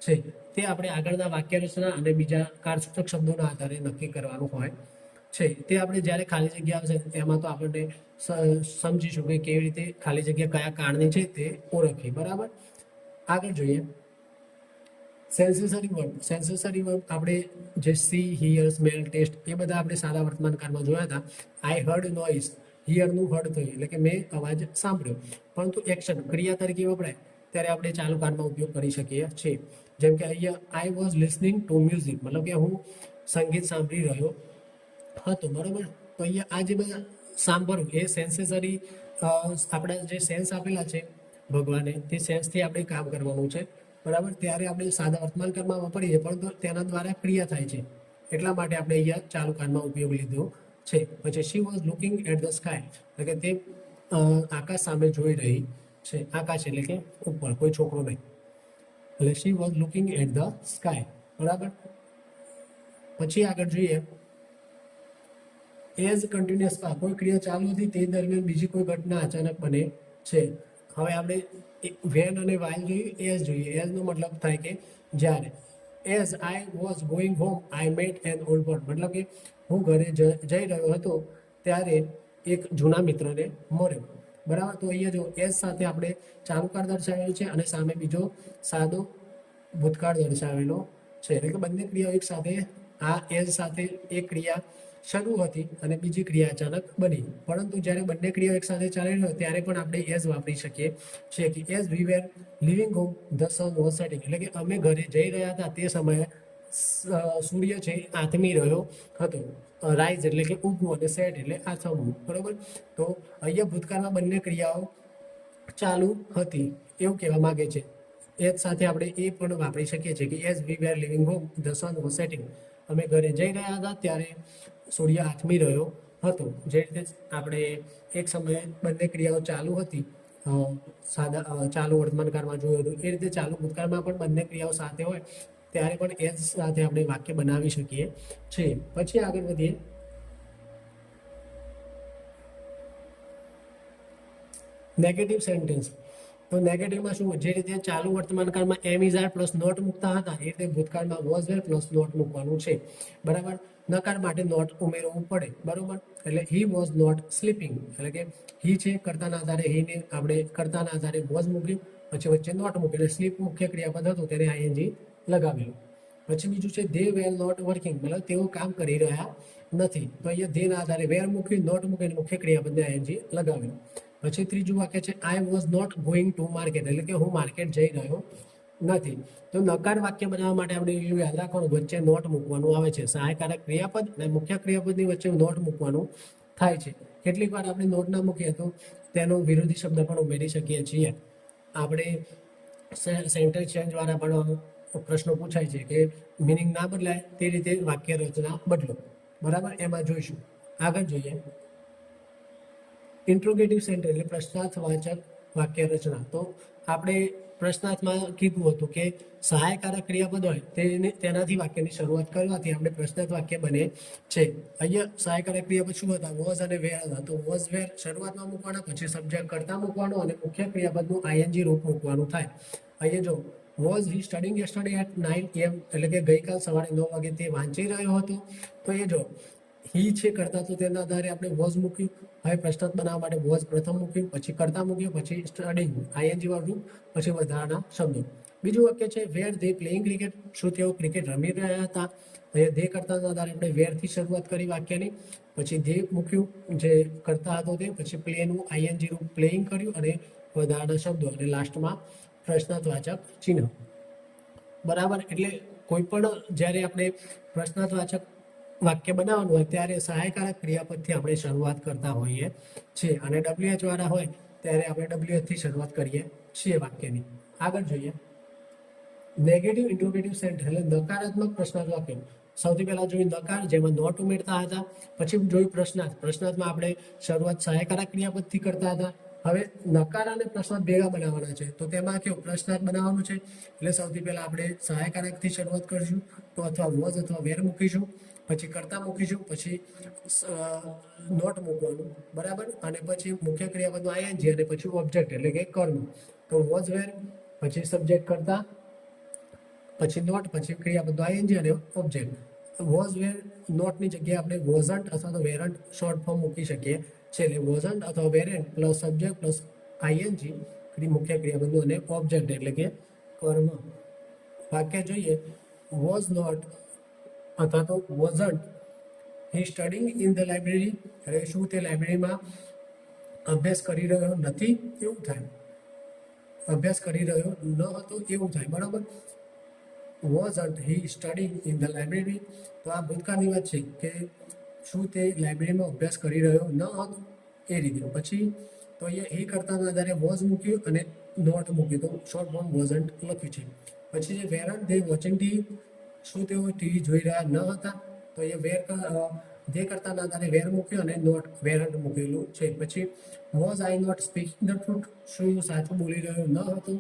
છે. તે આપણે આગળના વાક્ય રચના અને બીજા કાળસૂચક શબ્દોના આધારે નક્કી કરવાનું હોય છે. તે આપણે જ્યારે ખાલી જગ્યા આવશે એમાં તો આપણને સમજીશું કે કેવી રીતે ખાલી જગ્યા કયા કાળની છે તે ઓળખી, બરાબર. આગળ જોઈએ સેન્સેસરી વર્બ. સેન્સેસરી વર્બ આપણે જે સી, હિયર, સ્મેલ, ટેસ્ટ એ બધા આપણે સાદા વર્તમાન કાળમાં જોયા હતા. આઈ હર્ડ નોઇઝ, હિયરનું હર્ડ થયું એટલે કે મેં અવાજ સાંભળ્યો. પરંતુ એક્શન ક્રિયા તરીકે વપરાય ત્યારે આપણે ચાલુ કાળમાં ઉપયોગ કરી શકીએ છીએ. જેમ કે અહીંયા I was listening to music, મતલબ કે હું સંગીત સાંભળી રહ્યો હતો, બરાબર. તો અહીંયા આ જે બધા સાંભળવું એ સેન્સેસરી આપણા જે સેન્સ આપેલા છે ભગવાને, તે સેન્સથી આપણે કામ કરવાનું છે, બરાબર. ત્યારે આપણે સાદા વર્તમાન કાળમાં વાપરીએ પરંતુ તેના દ્વારા ક્રિયા થાય છે, એટલા માટે આપણે અહીંયા ચાલુ કાળમાં ઉપયોગ લીધો છે. પછી she was looking at the sky, એટલે કે તે આકાશ સામે જોઈ રહી છે. આકાશ એટલે કે ઉપર, કોઈ છોકરો નહીં, એટલે she was looking at the sky, બરાબર. પછી આગળ જોઈએ એઝ કન્ટિન્યુઅસ પાસ્ટ. કોઈ ક્રિયા ચાલુ હતી તે દરમિયાન બીજી કોઈ ઘટના અચાનક બને છે. હવે આપણે વેન અને વાઇલ જોઈએ, એઝ જોઈએ. એઝનો મતલબ થાય કે જ્યારે. As I was going home I met an old friend, મતલબ કે હું ઘરે જઈ રહ્યો હતો ત્યારે એક જૂના મિત્રને મળ્યો, બરાબર. તો અહીંયા જો એઝ સાથે આપણે ચાલુ કાળ દર્શાવેલું છે અને સામે બીજો સાદો ભૂતકાળ દર્શાવેલો છે, એટલે કે બંને ક્રિયાઓ એક સાથે, આ એઝ સાથે એક ક્રિયા શરૂ હતી અને બીજી ક્રિયા અચાનક બની. પરંતુ જ્યારે બંને ક્રિયાઓ એક સાથે ચાલી રહી હોય ત્યારે પણ આપણે એઝ વાપરી શકીએ છીએ કે as we were leaving home the sun was setting, એટલે કે અમે ઘરે જઈ રહ્યા હતા તે સમયે સૂર્ય છે આથમી રહ્યો હતો. રાઇઝ એટલે કે ઉગવું અને સેટ એટલે આથમવું, બરાબર. તો અહીંયા ભૂતકાળમાં બંને ક્રિયાઓ ચાલુ હતી એવું કહેવા માંગે છે. એઝ સાથે આપણે એ પણ વાપરી શકીએ છીએ કે as we were leaving home the sun was setting, અમે ઘરે જઈ રહ્યા હતા ત્યારે સૂર્ય આથમી રહ્યો હતો. જે રીતે આપણે એક સમયે બંને ક્રિયાઓ ચાલુ હતી સાદા ચાલુ વર્તમાન કાળમાં જોયું હતું, એ રીતે ચાલુ ભૂતકાળમાં પણ બંને ક્રિયાઓ સાથે હોય ત્યારે પણ એઝ સાથે આપણે વાક્ય બનાવી શકીએ છીએ. પછી આગળ વધીએ નેગેટિવ સેન્ટેન્સ. તો નેગેટિવમાં શું, જે રીતે ચાલુ વર્તમાન કાળમાં એમ ઇઝ આર પ્લસ નોટ મૂકતા હતા એ રીતે ભૂતકાળમાં વોઝ વેર પ્લસ નોટ મૂકવાનું છે, બરાબર. નકાર માટે નોટ ઉમેરવું પડે, બરાબર. એટલે હી વોઝ નોટ સ્લીપિંગ, એટલે કે હી છે કર્તાના આધારે, હીને આપણે કર્તાના આધારે વોઝ મૂક્યું, પછી વચ્ચે નોટ મૂકી એટલે સ્લીપ મુખ્ય ક્રિયાપદ હતું તેને આઈએનજી લગાવેલું. પછી બીજું છે દે વેર નોટ વર્કિંગ, મતલબ તેઓ કામ કરી રહ્યા નથી. તો અહીંયા દેના આધારે વેર મૂકી, નોટ મૂકીને મુખ્ય ક્રિયાપદને આઈએનજી લગાવેલું. પછી ત્રીજું વાક્ય છે I was not going to market, એટલે કે હું માર્કેટ જઈ રહ્યો નથી. તો નકાર વાક્ય બનાવવા માટે આપણે એટલું યાદ રાખવાનું, વચ્ચે નોટ મૂકવાનું આવે છે. સહાયકારક ક્રિયાપદ અને મુખ્ય ક્રિયાપદની વચ્ચે નોટ મૂકવાનું થાય છે. કેટલીક વાર આપણે નોટ ના મૂકીએ તો તેનો વિરોધી શબ્દ પણ ઉમેરી શકીએ છીએ. આપણે સેન્ટેન્સ ચેન્જ વાળા પણ પ્રશ્નો પૂછાય છે કે મિનિંગ ના બદલાય તે રીતે વાક્ય રચના બદલો. બરાબર, એમાં જોઈશું. આગળ જોઈએ, ઇન્ટ્રોગેટિવ સેન્ટેન્સ એટલે પ્રશ્નાર્થવાચક વાક્ય રચના. તો આપણે પ્રશ્નાર્થમાં કીધું હતું કે સહાયકારક ક્રિયાપદ હોય તેનાથી વાક્યની શરૂઆત કરવાથી આપણે પ્રશ્નાર્થ વાક્ય બને છે. અહીંયા સહાયકારક ક્રિયાપદ શું હતા? વોઝ અને વેર હતા. તો વોઝ વેર શરૂઆતમાં મૂકવાના, પછી સબ્જેક્ટ કરતા મૂકવાનો અને મુખ્ય ક્રિયાપદનું આઈએનજી રૂપ મૂકવાનું થાય. અહીંયા જો was he studying yesterday at 9 AM, એટલે કે ગઈકાલ સવારે 9 વાગે તે વાંચી રહ્યો હતો. તો એ જો હી છે કરતા, તો તેના આધારે આપણે વોઝ મૂક્યું. હવે પ્રશ્નાર્થ બનાવવા માટે વોઝ પ્રથમ મૂક્યું, પછી કરતા મૂક્યું, પછી સ્ટડીંગ આઈએનજી વાળું, પછી વધારાના શબ્દો. બીજું વાક્ય છે વેર ધે પ્લેઇંગ ક્રિકેટ, શું તેઓ ક્રિકેટ રમી રહ્યા હતા? ધે કરતાના આધારે આપણે વેરથી શરૂઆત કરી વાક્યની, પછી ધે મૂક્યું જે કરતા હતો તે, પછી પ્લેનું આઈએનજી રૂપ પ્લેઇંગ કર્યું અને વધારાના શબ્દો, અને લાસ્ટમાં પ્રશ્નાર્થવાચક ચિહ્ન. બરાબર, એટલે કોઈ પણ જ્યારે આપણે પ્રશ્નાર્થવાચક વાક્ય બનાવવાનું હોય ત્યારે સહાયકારક ક્રિયાપદથી આપણે શરૂઆત કરતા હોઈએ છીએ, અને WH વાળા હોય ત્યારે આપણે WH થી શરૂઆત કરીએ છીએ વાક્યની. આગળ જોઈએ, નેગેટિવ ઇન્ટ્રોગેટિવ સેન્ટેન્સ એટલે નકારાત્મક પ્રશ્નાર્થ વાક્ય. સૌથી પહેલા જોયું નકાર, જેમાં નોટ ઉમેરતા હતા. પછી જોયું પ્રશ્નાર્થ. પ્રશ્નાર્થમાં આપણે શરૂઆત સહાયકારક ક્રિયાપદથી કરતા હતા. હવે નકાર અને પ્રશ્નાર્થ ભેગા બનાવવાના છે. તો તેમાં કેવું પ્રશ્નાર્થ બનાવવાનું છે, એટલે સૌથી પહેલા આપણે સહાયકારકથી શરૂઆત કરીશું, તો અથવા વોઝ અથવા વેર મૂકીશું, પછી કરતા મૂકીશું, પછી નોટ મૂકવાનું. બરાબર, અને પછી મુખ્ય ક્રિયાપદનું આઈએનજી અને પછી ઓબ્જેક્ટ એટલે કે કર્મ. તો વોઝ વેર, પછી સબ્જેક્ટ કરતા, પછી નોટ, પછી ક્રિયાપદનું આઈએનજી અને ઓબ્જેક્ટ. વોઝ વેર નોટની જગ્યાએ આપણે વોઝન્ટ અથવા તો વેરન્ટ શોર્ટ ફોર્મ મૂકી શકીએ છે. એટલે વોઝન્ટ અથવા વેરન્ટ પ્લસ સબ્જેક્ટ પ્લસ આઈએનજી મુખ્ય ક્રિયાપદનું અને ઓબ્જેક્ટ એટલે કે કર્મ. વાક્ય જોઈએ, વોઝ નોટ અથવા તો wasn't he studying in the library, એટલે શું તે લાઇબ્રેરીમાં અભ્યાસ કરી રહ્યો નથી એવું થાય, અભ્યાસ કરી રહ્યો ન હતો એવું થાય. બરાબર, wasn't he studying in the library, તો આ ભૂતકાળની વાત છે કે શું તે લાઇબ્રેરીમાં અભ્યાસ કરી રહ્યો ન હતો એ રીતે. પછી તો અહીંયા હી કરતાના આધારે વોઝ મૂક્યું અને નોટ મૂક્યું, તો શોર્ટ ફોર્મ વોઝન્ટ લખ્યું છે. પછી જે વેરન્ટ ધે વોચિંગ ટીવી, શું તેઓ ટીવી જોઈ રહ્યા ન હતા? તો એ વેર ધે કરતાના આધારે વેર મૂક્યું અને નોટ વેરન્ટ મૂકેલું છે. પછી was I not speaking the truth, શું હું સાચું બોલી રહ્યો ન હતો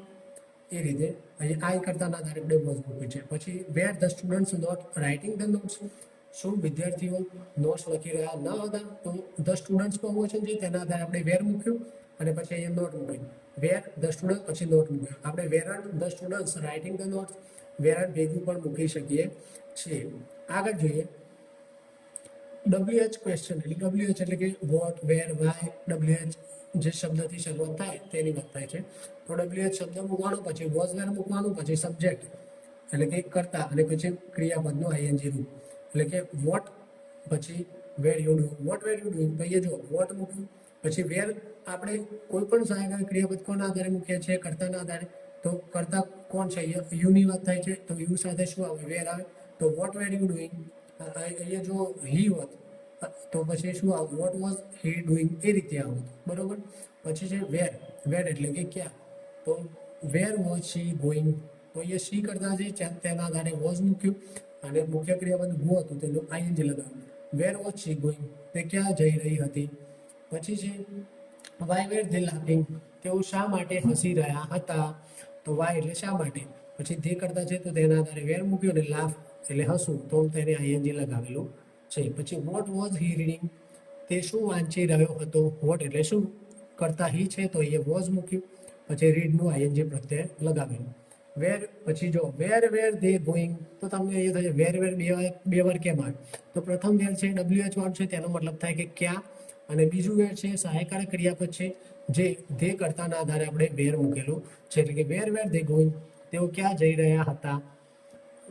એ રીતે. અહીં આઈ કરતાના આધારે આપણે વોઝ મૂક્યું છે. પછી were the students not writing the notes, શું વિદ્યાર્થીઓ નોટ્સ લખી રહ્યા ન હતા? તો ધ સ્ટુડન્ટ્સ બહુવચન છે, તેના આધારે આપણે વેર મૂક્યું અને પછી અહીંયા નોટ મૂક્યું. વેર ધ સ્ટુડન્ટ, પછી નોટ મૂક્યું. આપણે વેરન્ટ the students writing the notes વેરન્ટ ભેગું પણ મૂકી શકીએ છીએ. આગળ જોઈએ, WH ક્વેશ્ચન એટલે WH એટલે કે વોટ, વેર, વાય. WH જે શબ્દથી શરૂઆત થાય તેની વાત થાય છે. તો WH શબ્દ મૂકવાનો, પછી વોઝ વેર મૂકવાનું, પછી સબ્જેક્ટ એટલે કે કરતા, અને પછી ક્રિયાપદનું આઈએનજી રૂપ એટલે કે વોટ, પછી were you do. What were you do, તો એ જો વોટ મૂક્યું, પછી વેર આપણે કોઈ પણ સહાયકારી ક્રિયાપદ કોના આધારે મૂકીએ છીએ? કરતાના આધારે. તો કરતા કોણ છે? યુની વાત થાય છે, તો યુ સાથે શું આવે? વેર આવે. તો વોટ વેર યુ ડુઈંગ, અહીંયા જો હી હોત તો પછી શું આવે? વોટ વોઝ હી ડુઈંગ એ રીતે આવત. બરોબર, પછી છે વેર. વેર એટલે કે ક્યાં, તો વેર વોઝ શી ગોઈંગ, તો એ શી કરતા છે તેના આધારે વોઝ મૂક્યું અને મુખ્ય ક્રિયાપદ ગો હતું તેનું આઈએનજી લગાવ્યું. વેર વોઝ શી ગોઈંગ, તે ક્યાં જઈ રહી હતી. પછી છે વાય વેર ધે લાફિંગ, તેઓ શા માટે હસી રહ્યા હતા? તો વાય એટલે શા માટે, પછી ધે કરતા છે તો તેના આધારે વેર મૂક્યું અને લાફ એટલે હસવું, તો તેને આઈએનજી લગાવેલું છે. પછી વોટ વોઝ હી રીડિંગ, તે શું વાંચી રહ્યો હતો? વોટ એટલે શું કરતા હી છે, તો એ વોઝ મૂક્યું, પછી રીડનું આઈએનજી પ્રત્યે લગાવેલું. વેર, પછી જો વેર વેર ધે ગોઈંગ, તો તમને એ થશે વેર વેર બે વાર કેમ આવે? તો પ્રથમ વેર છે WH વાળું છે, તેનો મતલબ થાય કે ક્યાં, અને બીજું વેર છે સહાયકારક ક્રિયાપદ છે જે ધે કરતાના આધારે આપણે વેર મૂકેલું છે, એટલે કે વેર વેર ધે ગોઈંગ, તેઓ ક્યાં જઈ રહ્યા હતા.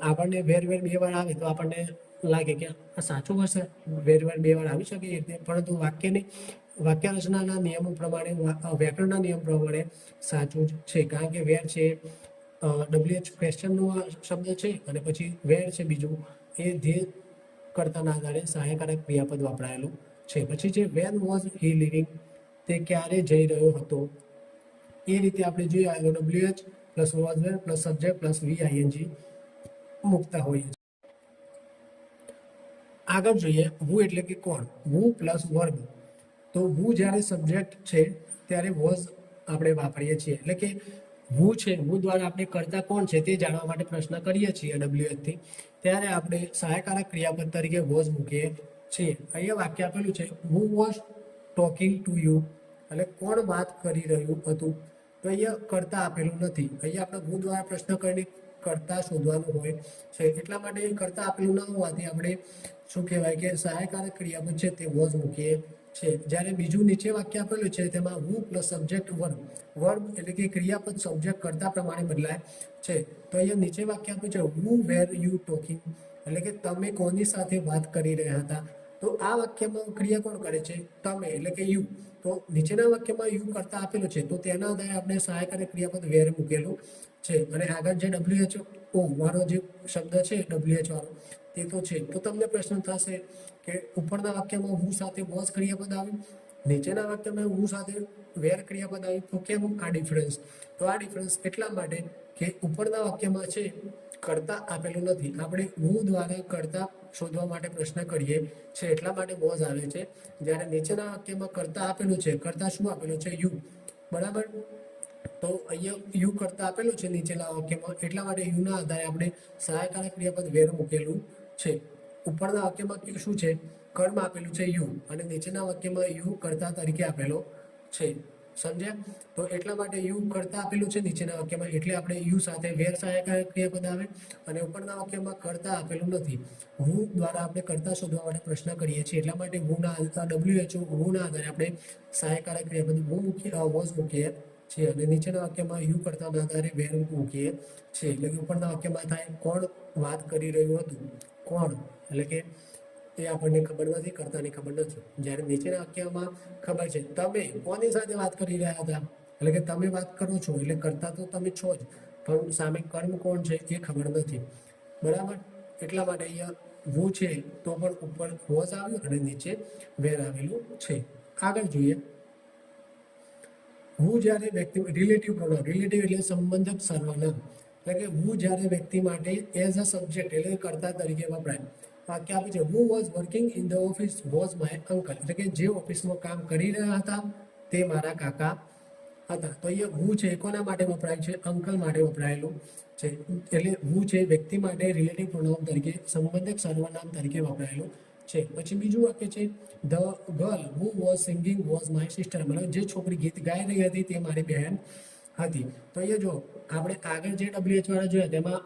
આપણને વેર વેર બે વાર આવે તો આપણને લાગે કે આ સાચું હશે, વેર વેર બે વાર આવી શકે એ રીતે, પરંતુ વાક્ય રચનાના નિયમો પ્રમાણે, વ્યાકરણના નિયમ પ્રમાણે સાચું જ છે, કારણ કે વેર છે WH ક્વેશ્ચનનો શબ્દ છે અને પછી વેર છે બીજું એ ધ્યેય કર્તાના આધારે સહાયકારક ક્રિયાપદ વાપરાયેલું છે. પછી જે વેન વોઝ હી લિવિંગ, તે ક્યારે જઈ રહ્યો હતો, એ રીતે આપણે જોઈએ WH plus was wear plus subject plus VING મૂકતા હોઈએ છીએ. આગળ જોઈએ હુ એટલે કે કોણ. હુ પ્લસ વર્બ. તો હુ જ્યારે સબ્જેક્ટ છે ત્યારે વોઝ આપણે વાપરીએ છીએ, એટલે કે હુ છે, હુ દ્વારા આપણે કરતા કોણ છે તે જાણવા માટે પ્રશ્ન કરીએ છીએ WH થી, ત્યારે આપણે સહાયકારક ક્રિયાપદ તરીકે વોઝ મૂકીએ છીએ. અહીંયા વાક્ય આપેલું છે who was talking to you, એટલે કોણ વાત કરી રહ્યું હતું. તો અહીંયા કરતા આપેલું નથી. અહીંયા આપણે હુ દ્વારા પ્રશ્ન કરીને કરતા શોધવાનું હોય છે, એટલા માટે કરતા આપેલું ન હોવાથી આપણે શું કહેવાય કે સહાયકારક ક્રિયાપદ છે તે વોઝ મૂકીએ છે. જ્યારે બીજું નીચે વાક્ય આપેલું છે તેમાં હુ પ્લસ સબ્જેક્ટ વર્બ, વર્બ એટલે કે ક્રિયાપદ સબ્જેક્ટ કરતા પ્રમાણે બદલાય છે. તો અહીંયા નીચે વાક્ય આપ્યું છે હુ વેર યુ ટોકિંગ, એટલે કે તમે કોની સાથે વાત કરી રહ્યા હતા. તો આ વાક્યમાં ક્રિયા કોણ કરે છે? તમે, એટલે કે યુ. તો નીચેના વાક્યમાં યુ કરતા આપેલું છે, તો તેના આધારે આપણે સહાયકારક ક્રિયાપદ વેર મૂકેલું છે. અને આગળ જે WHO વાળો જે શબ્દ છે WH વાળો તે તો છે. તો તમને પ્રશ્ન થશે કે ઉપરના વાક્યમાં હુ સાથે વોઝ ક્રિયાપદ આવ્યું, નીચેના વાક્યમાં હુ સાથે વેર ક્રિયાપદ આવ્યું, તો કેમ આ ડિફરન્સ? તો આ ડિફરન્સ એટલા માટે કે ઉપરના વાક્યમાં છે કરતા આપેલું નથી, આપણે હુ દ્વારા કરતા શોધવા માટે પ્રશ્ન કરીએ છે એટલા માટે વોઝ આવે છે. જ્યારે નીચેના વાક્યમાં કરતા આપેલું છે, કરતા શું આપેલું છે? યુ. બરાબર. તો અહીંયા યુ કરતા આપેલું છે નીચેના વાક્યમાં, એટલા માટે યુના આધારે આપણે સહાયકારક ક્રિયાપદ વેર મૂકેલું છે. ઉપરના વાક્યમાં શું છે? કર્મ આપેલું છે યુ, અને નીચેના વાક્યમાં યુ કરતા તરીકે આપેલો છે. સમજ્યા? તો એટલા માટે યુ કરતા આપેલું છે નીચેના વાક્યમાં, એટલે આપણે યુ સાથે વેર સહાયકારક ક્રિયાપદ આવે, અને ઉપરના વાક્યમાં કરતા આપેલું નથી. હુ દ્વારા આપણે કરતા શોધવા માટે પ્રશ્ન કરીએ છીએ, એટલા માટે હુના WHO હુના આધારે આપણે સહાયકારક ક્રિયાપદ વોઝ મૂકીએ છીએ, અને નીચેના વાક્યમાં યુ કરતાના આધારે વેર મૂકીએ છીએ. એટલે કે ઉપરના વાક્યમાં થાય કોણ વાત કરી રહ્યું હતું, કોણ, એટલે કે એ આપણને ખબર નથી, કરતાની ખબર નથી. જ્યારે નીચેના વાક્યમાં ખબર છે તમે કોની સાથે વાત કરી રહ્યા હતા, એટલે કે તમે વાત કરો છો, એટલે કરતા તો તમે છો જ, પણ સામે કર્મ કોણ છે એ ખબર નથી. બરાબર. એટલા માટે અહીંયા હુ છે તો પણ ઉપર વોઝ આવ્યું અને નીચે વેર આવેલું છે. આગળ જોઈએ હુ જ્યારે વ્યક્તિ, રિલેટિવ પ્રોનાઉન, રિલેટિવ એટલે સંબંધક સર્વનામ, એટલે કે હુ જ્યારે વ્યક્તિ માટે એઝ અ સબ્જેક્ટ એટલે કરતા તરીકે વપરાય. વાક્ય આપે છે who was working in the office was my uncle, એટલે કે જે ઓફિસમાં કામ કરી રહ્યા હતા તે મારા કાકા હતા. તો અહીંયા હુ છે કોના માટે વપરાય છે? અંકલ માટે વપરાયેલું છે. એટલે હુ છે વ્યક્તિ માટે રિલેટિવ પ્રોનાઉન તરીકે, સંબંધક સર્વનામ તરીકે વપરાયેલું છે. પછી બીજું વાક્ય છે the girl who was singing was my sister, મતલબ જે છોકરી ગીત ગાઈ રહી હતી તે મારી બહેન હતી. તો અહીંયા જો આપણે આગળ જે WH વાળા જોયા તેમાં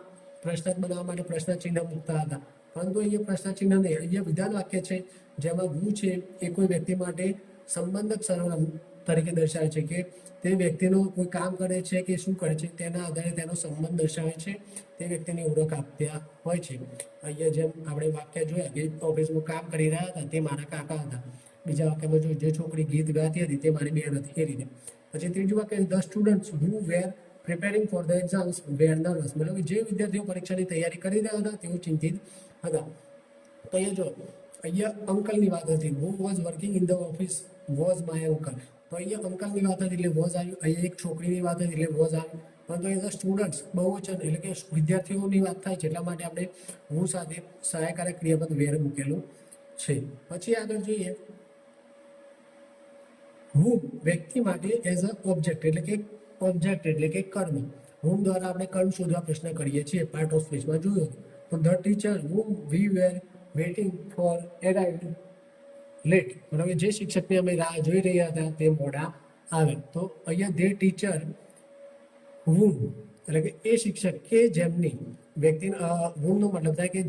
પ્રશ્ન બનાવવા માટે પ્રશ્ન ચિહ્ન મૂકતા હતા, પરંતુ અહીંયા પ્રશ્ન ચિહ્ન નહીં, અહીંયા વિધાન વાક્ય છે જેમાં હુ છે એ કોઈ વ્યક્તિ માટે સંબંધક સર્વનામ તરીકે દર્શાવે છે કે તે વ્યક્તિનું કોઈ કામ કરે છે કે શું કરે છે તેના આધારે તેનો સંબંધ દર્શાવે છે, તે વ્યક્તિની ઓળખ આપતા હોય છે. અહીંયા જેમ આપણે વાક્ય જોયા કે ઓફિસમાં કામ કરી રહ્યા હતા તે મારા કાકા હતા. બીજા વાક્યમાં જો જે છોકરી ગીત ગાતી હતી તે મારી બહેન હતી, એ રીતે. પછી ત્રીજું વાક્ય the students who were preparing for the exams were nervous, મતલબ જે વિદ્યાર્થીઓ પરીક્ષાની તૈયારી કરી રહ્યા હતા તેઓ ચિંતિત હતા. તો અહીંયા જો અહીંયા અંકલની વાત હતી, who was working in the office was my uncle. તો અહીંયા અંકલની વાત હતી એટલે વોઝ આવ્યું, અહીંયા એક છોકરીની વાત હતી એટલે વોઝ આવ્યું. પરંતુ અહીંયા સ્ટુડન્ટ્સ બહુવચન એટલે કે વિદ્યાર્થીઓની વાત થાય છે, એટલા માટે આપણે હુ સાથે સહાયકારક ક્રિયાપદ વેર મૂકેલું છે. પછી આગળ જોઈએ હુ વ્યક્તિ માટે એઝ અ ઓબ્જેક્ટ એટલે કે કર્મ. હુમ દ્વારા આપણે કર્મ શોધવા પ્રશ્ન કરીએ છીએ, પાર્ટ ઓફ સ્પીચમાં જોયું. તો the teacher whom we were waiting for arrived late, મતલબ જે શિક્ષકને અમે રાહ જોઈ રહ્યા હતા તે મોડા આવે. તો અહીંયા ધે ટીચર હુમ એટલે કે એ શિક્ષક કે જેમની વ્યક્તિ, હુમનો મતલબ થાય કે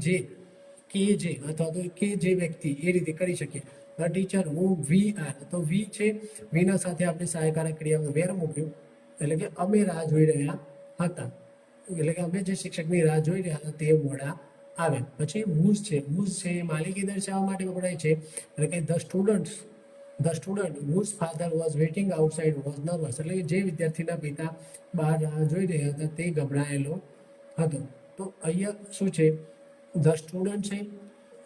જે અથવા તો કે જે વ્યક્તિ, એ રીતે કરી શકીએ. The teacher whom we are, તો વી છે, વીના સાથે આપણે સહાયકારક ક્રિયામાં વેર મૂક્યું, એટલે કે અમે રાહ જોઈ રહ્યા હતા, એટલે કે અમે જે શિક્ષકની રાહ જોઈ રહ્યા હતા તે મોડા આવે. પછી હુઝ છે એ માલિકી દર્શાવવા માટે વપરાય છે, એટલે કે the students the student whose father was waiting outside was nervous, એટલે કે જે વિદ્યાર્થીના પિતા બહાર રાહ જોઈ રહ્યા હતા તે ગભરાયેલો હતો. તો અહીંયા શું છે, ધ સ્ટુડન્ટ છે,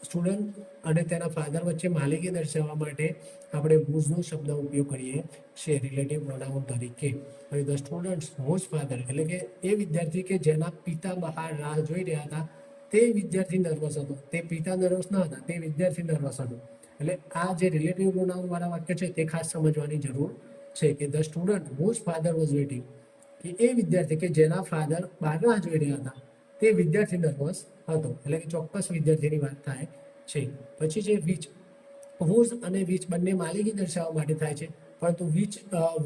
સ્ટુડન્ટ અને તેના ફાધર વચ્ચે માલિકી દર્શાવવા માટે આપણે હુઝનો શબ્દ ઉપયોગ કરીએ છીએ રિલેટિવ પ્રોનાઉન તરીકે. હવે ધ સ્ટુડન્ટ હુઝ ફાધર એટલે કે એ વિદ્યાર્થી કે જેના પિતા બહાર રાહ જોઈ રહ્યા હતા તે વિદ્યાર્થી નર્વસ હતો. તે પિતા નર્વસ ન હતા, તે વિદ્યાર્થી નર્વસ હતો. એટલે આ જે રિલેટિવ પ્રોનાઉન વાળા વાક્ય છે તે ખાસ સમજવાની જરૂર છે કે the student whose father was waiting, કે એ વિદ્યાર્થી કે જેના ફાધર બહાર રાહ જોઈ રહ્યા હતા તે વિદ્યાર્થી નર્વસ હતો, એટલે કે ચોક્કસ વિદ્યાર્થીની વાત થાય છે. પછી છે વિચ. હુઝ અને વિચ બંને માલિકી દર્શાવવા માટે થાય છે, પરંતુ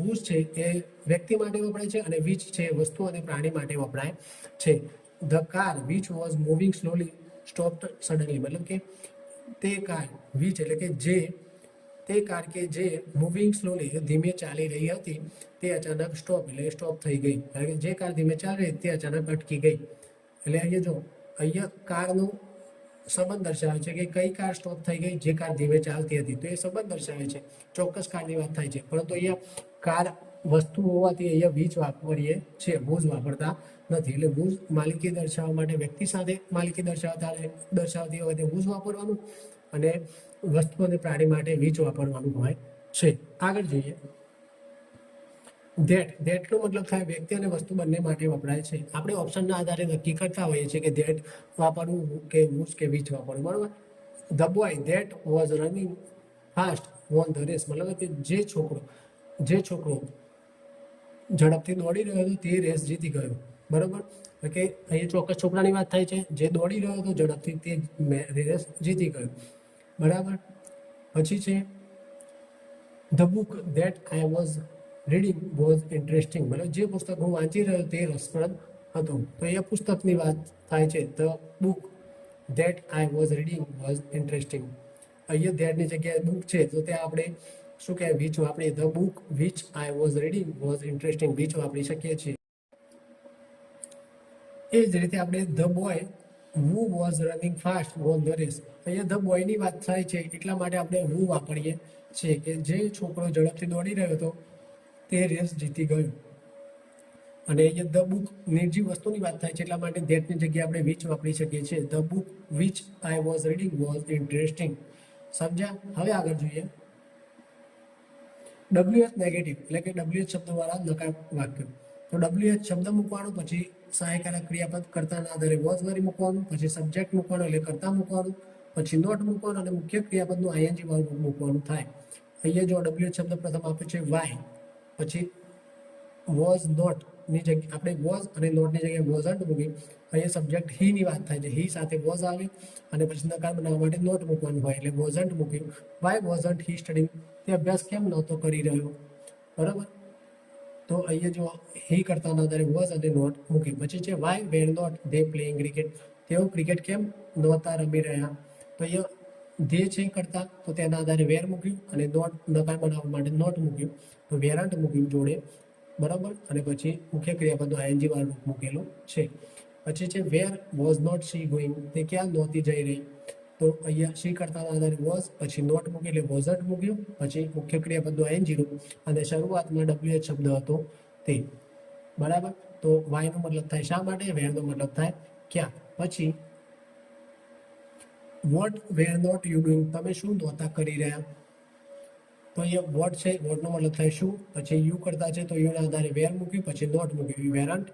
હુઝ છે એ વ્યક્તિ માટે વપરાય છે અને વિચ છે વસ્તુ અને પ્રાણી માટે વપરાય છે. The car which was moving slowly stopped suddenly, મતલબ કે તે કાર વિચ એટલે કે તે કાર કે જે મૂવિંગ સ્લોલી ધીમે ચાલી રહી હતી તે અચાનક સ્ટોપ થઈ ગઈ, એટલે કે જે કાર ધીમે ચાલી રહી તે અચાનક અટકી ગઈ. એટલે અહીંયા કારનો સંબંધ દર્શાવે છે કે કઈ કાર સ્ટોપ થઈ ગઈ, જે કાર ધીમે ચાલતી હતી, તો એ સંબંધ દર્શાવે છે, ચોક્કસ કારની વાત થાય છે. પરંતુ અહીંયા કાર વસ્તુ હોવાથી અહીંયા વીજ વાપરીએ છીએ, હુઝ વાપરતા નથી. એટલે હુઝ માલિકી દર્શાવવા માટે વ્યક્તિ સાથે માલિકી દર્શાવતી વખતે હુઝ વાપરવાનું અને વસ્તુ અને પ્રાણી માટે વીજ વાપરવાનું હોય છે. આગળ જોઈએ ધેટનો મતલબ થાય વ્યક્તિ અને વસ્તુ બંને માટે વપરાય છે. આપણે ઓપ્શનના આધારે નક્કી કરતા હોઈએ છીએ કે ધેટ વાપરવું કે હુઝ કે વિચ વાપરવું, બરાબર. The boy that was running fast won the race, મતલબ કે જે છોકરો ઝડપથી દોડી રહ્યો હતો તે રેસ જીતી ગયો, બરાબર. કે અહીંયા ચોક્કસ છોકરાની વાત થાય છે, જે દોડી રહ્યો હતો ઝડપથી તે રેસ જીતી ગયો, બરાબર. પછી છે the book that I was reading was interesting, મતલબ જે પુસ્તક હું વાંચી રહ્યો તે રસપ્રદ હતું. તો અહીંયા પુસ્તકની વાત થાય છે. The book that I was reading was interesting. અહીંયા ધેટની જગ્યાએ બુક છે તો ત્યાં આપણે શું કહેવાય, વિચ વાપરીએ. The book which I was reading was interesting, which વાપરી શકીએ છીએ. એ જ રીતે આપણે the boy who was running fast won the race, અહીંયા ધ બોયની વાત થાય છે એટલા માટે આપણે હુ વાપરીએ છીએ કે જે છોકરો ઝડપથી દોડી રહ્યો હતો તે રેસ જીતી ગયો. અને અહીંયા ધ બુક નિર્જીવ વસ્તુની વાત થાય છે એટલા માટે ધેટની જગ્યાએ આપણે વિચ વાપરી શકીએ છીએ. The book which I was reading was interesting. સમજ્યા? હવે આગળ જોઈએ WH નેગેટિવ એટલે કે WH શબ્દવાળા નકાર વાક્ય. તો WH શબ્દ મૂકવાનો, પછી સહાયકારક ક્રિયાપદ કર્તાના આધારે વોઝ વરી મૂકવાનું, પછી સબ્જેક્ટ મૂકવાનું એટલે કર્તા મૂકવાનું, પછી નોટ મૂકવાનું અને મુખ્ય ક્રિયાપદનું ING વાળું મૂકવાનું થાય. અહીંયા જો WH શબ્દ પ્રથમ આપ્યો છે વાય, પછી વોઝ નોટ ની જગ્યાએ આપણે વોઝ અને નોટની જગ્યાએ વોઝન્ટ મૂકી. અહીંયા સબ્જેક્ટ હીની વાત થાય છે, હી સાથે વોઝ આવે અને પછી નકાર બનાવવા માટે નોટ મૂકવાનું હોય એટલે વોઝન્ટ મૂક્યું. વાય વોઝન્ટ હી સ્ટડીંગ, તે અભ્યાસ કેમ નહોતો કરી રહ્યો, બરાબર. તો અહીંયા જો હી કરતાના આધારે વોઝ અને નોટ મૂકી. પછી છે why were not they playing cricket, તેઓ ક્રિકેટ કેમ નહોતા રમી રહ્યા. તો અહીંયા ધે છે કરતા, તો તેના આધારે વેર મૂક્યું અને નોટ નકાર બનાવવા માટે નોટ મૂક્યું, તો વેરાન્ટ મૂક્યું જોડે, બરાબર. અને પછી મુખ્ય ક્રિયાપદનું ING વાળું મૂકેલું છે. પછી છે where was not she going, તે ક્યાં નહોતી જઈ રહી. તો અહીંયા શી કરતાના આધારે વોઝ, પછી નોટ મૂકી એટલે વોઝન્ટ મૂક્યું, પછી મુખ્ય ક્રિયાપદનું ING અને શરૂઆતમાં WH શબ્દ હતો તે, બરાબર. તો વાયનો મતલબ થાય શા માટે, વેરનો મતલબ થાય ક્યાં. પછી what were not you doing, તમે શું નહોતા કરી રહ્યા. તો અહીંયા વોટ છે, વોટનો મતલબ થાય શું, પછી યુ કરતા છે તો યુના આધારે વેર મૂક્યું, પછી નોટ મૂક્યું વેરન્ટ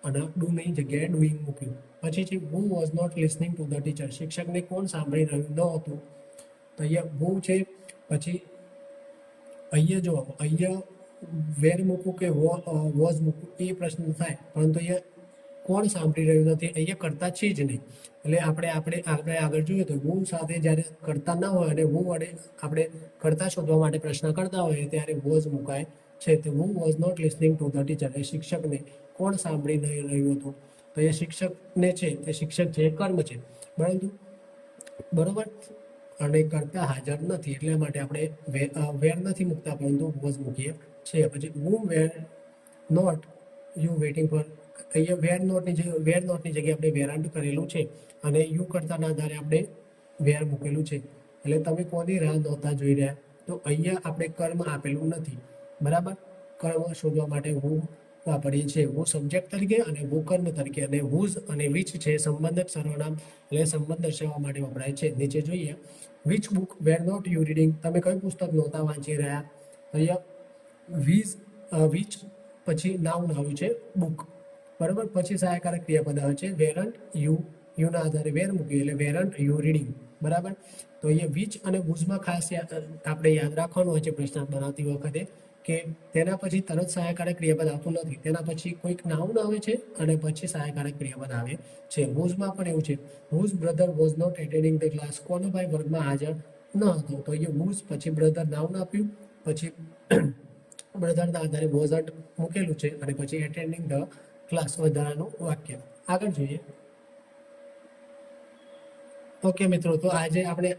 અને ડુની જગ્યાએ ડુઈંગ મૂક્યું. પછી છે who was not listening to the teacher, શિક્ષકને કોણ સાંભળી રહ્યું ન હતું. તો અહીંયા હુ છે, પછી અહીંયા જો અહીંયા વેર મૂકવું કે વોઝ મૂકવું એ પ્રશ્ન થાય, પરંતુ અહીંયા કોણ સાંભળી રહ્યું નથી, અહીંયા કરતા છે જ નહીં. એટલે આપણે આગળ જોઈએ તો હું સાથે જ્યારે કરતા ન હોય અને હું વડે આપણે કરતા શોધવા માટે પ્રશ્ન કરતા હોઈએ ત્યારે વોઝ મુકાય છે. તો હું was not listening to the teacher, એ શિક્ષકને કોણ સાંભળી નહીં રહ્યું હતું. તો એ શિક્ષકને છે, તે શિક્ષક છે એ કર્મ છે, પરંતુ બરોબર. અને કરતા હાજર નથી એટલા માટે આપણે વેર નથી મૂકતા પરંતુ વોઝ મૂકીએ છીએ. પછી હું were not you waiting for, અહીંયા વેર નોટની જગ્યાએ આપણે વેરાન્ટ કરેલું છે અને યુ કરતાના આધારે આપણે વેર મૂકેલું છે. એટલે તમે કોની રાહ નહોતા જોઈ રહ્યા. તો અહીંયા આપણે કર્મ આપેલું નથી, બરાબર. કર્મ શોધવા માટે હું વાપરીએ છીએ, હું સબ્જેક્ટ તરીકે અને હું કર્મ તરીકે, અને હુઝ અને વિચ છે સંબંધક સર્વનામ એટલે સંબંધ દર્શાવવા માટે વપરાય છે. નીચે જોઈએ, which book were not you reading, તમે કયું પુસ્તક નહોતા વાંચી રહ્યા? અહીંયા વિચ પછી નાઉન આવ્યું છે બુક, બરાબર. પછી સહાયકારક ક્રિયાપદ આવે છે વેરન્ટ યુ, યુના આધારે વેર મૂક્યું એટલે વેરન્ટ યુ રીડિંગ, બરાબર. તો અહીંયા વિચ અને હુઝમાં ખાસ આપણે યાદ રાખવાનું હોય છે પ્રશ્ન બનાવતી વખતે કે તેના પછી તરત સહાયકારક ક્રિયાપદ આવતું નથી, તેના પછી કોઈક નાઉન આવે છે અને પછી સહાયકારક ક્રિયાપદ આવે છે. હુઝમાં પણ એવું છે, whose brother was not attending the class, કોનો ભાઈ વર્ગમાં હાજર ન હતો. તો અહીંયા હુઝ પછી બ્રધર નાઉન આપ્યું, પછી બ્રધરના આધારે વોઝન્ટ મૂકેલું છે અને પછી એટેન્ડિંગ ધ ક્લાસ વધારાનું વાક્ય. આગળ જોઈએ. ઓકે મિત્રો, તો આજે આપણે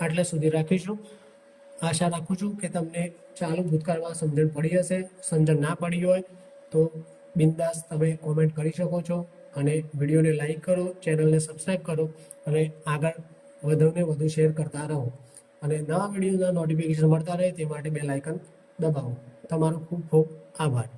આટલા સુધી રાખીશું. આશા રાખું છું કે તમને ચાલુ ભૂતકાળમાં સમજણ પડી હશે. સમજણ ના પડી હોય તો બિંદાસ તમે કોમેન્ટ કરી શકો છો, અને વિડીયોને લાઈક કરો, ચેનલને સબસ્ક્રાઈબ કરો અને આગળ વધુને વધુ શેર કરતા રહો, અને નવા વિડીયોના નોટિફિકેશન મળતા રહે તે માટે બેલ આઇકન દબાવો. તમારો ખૂબ ખૂબ આભાર.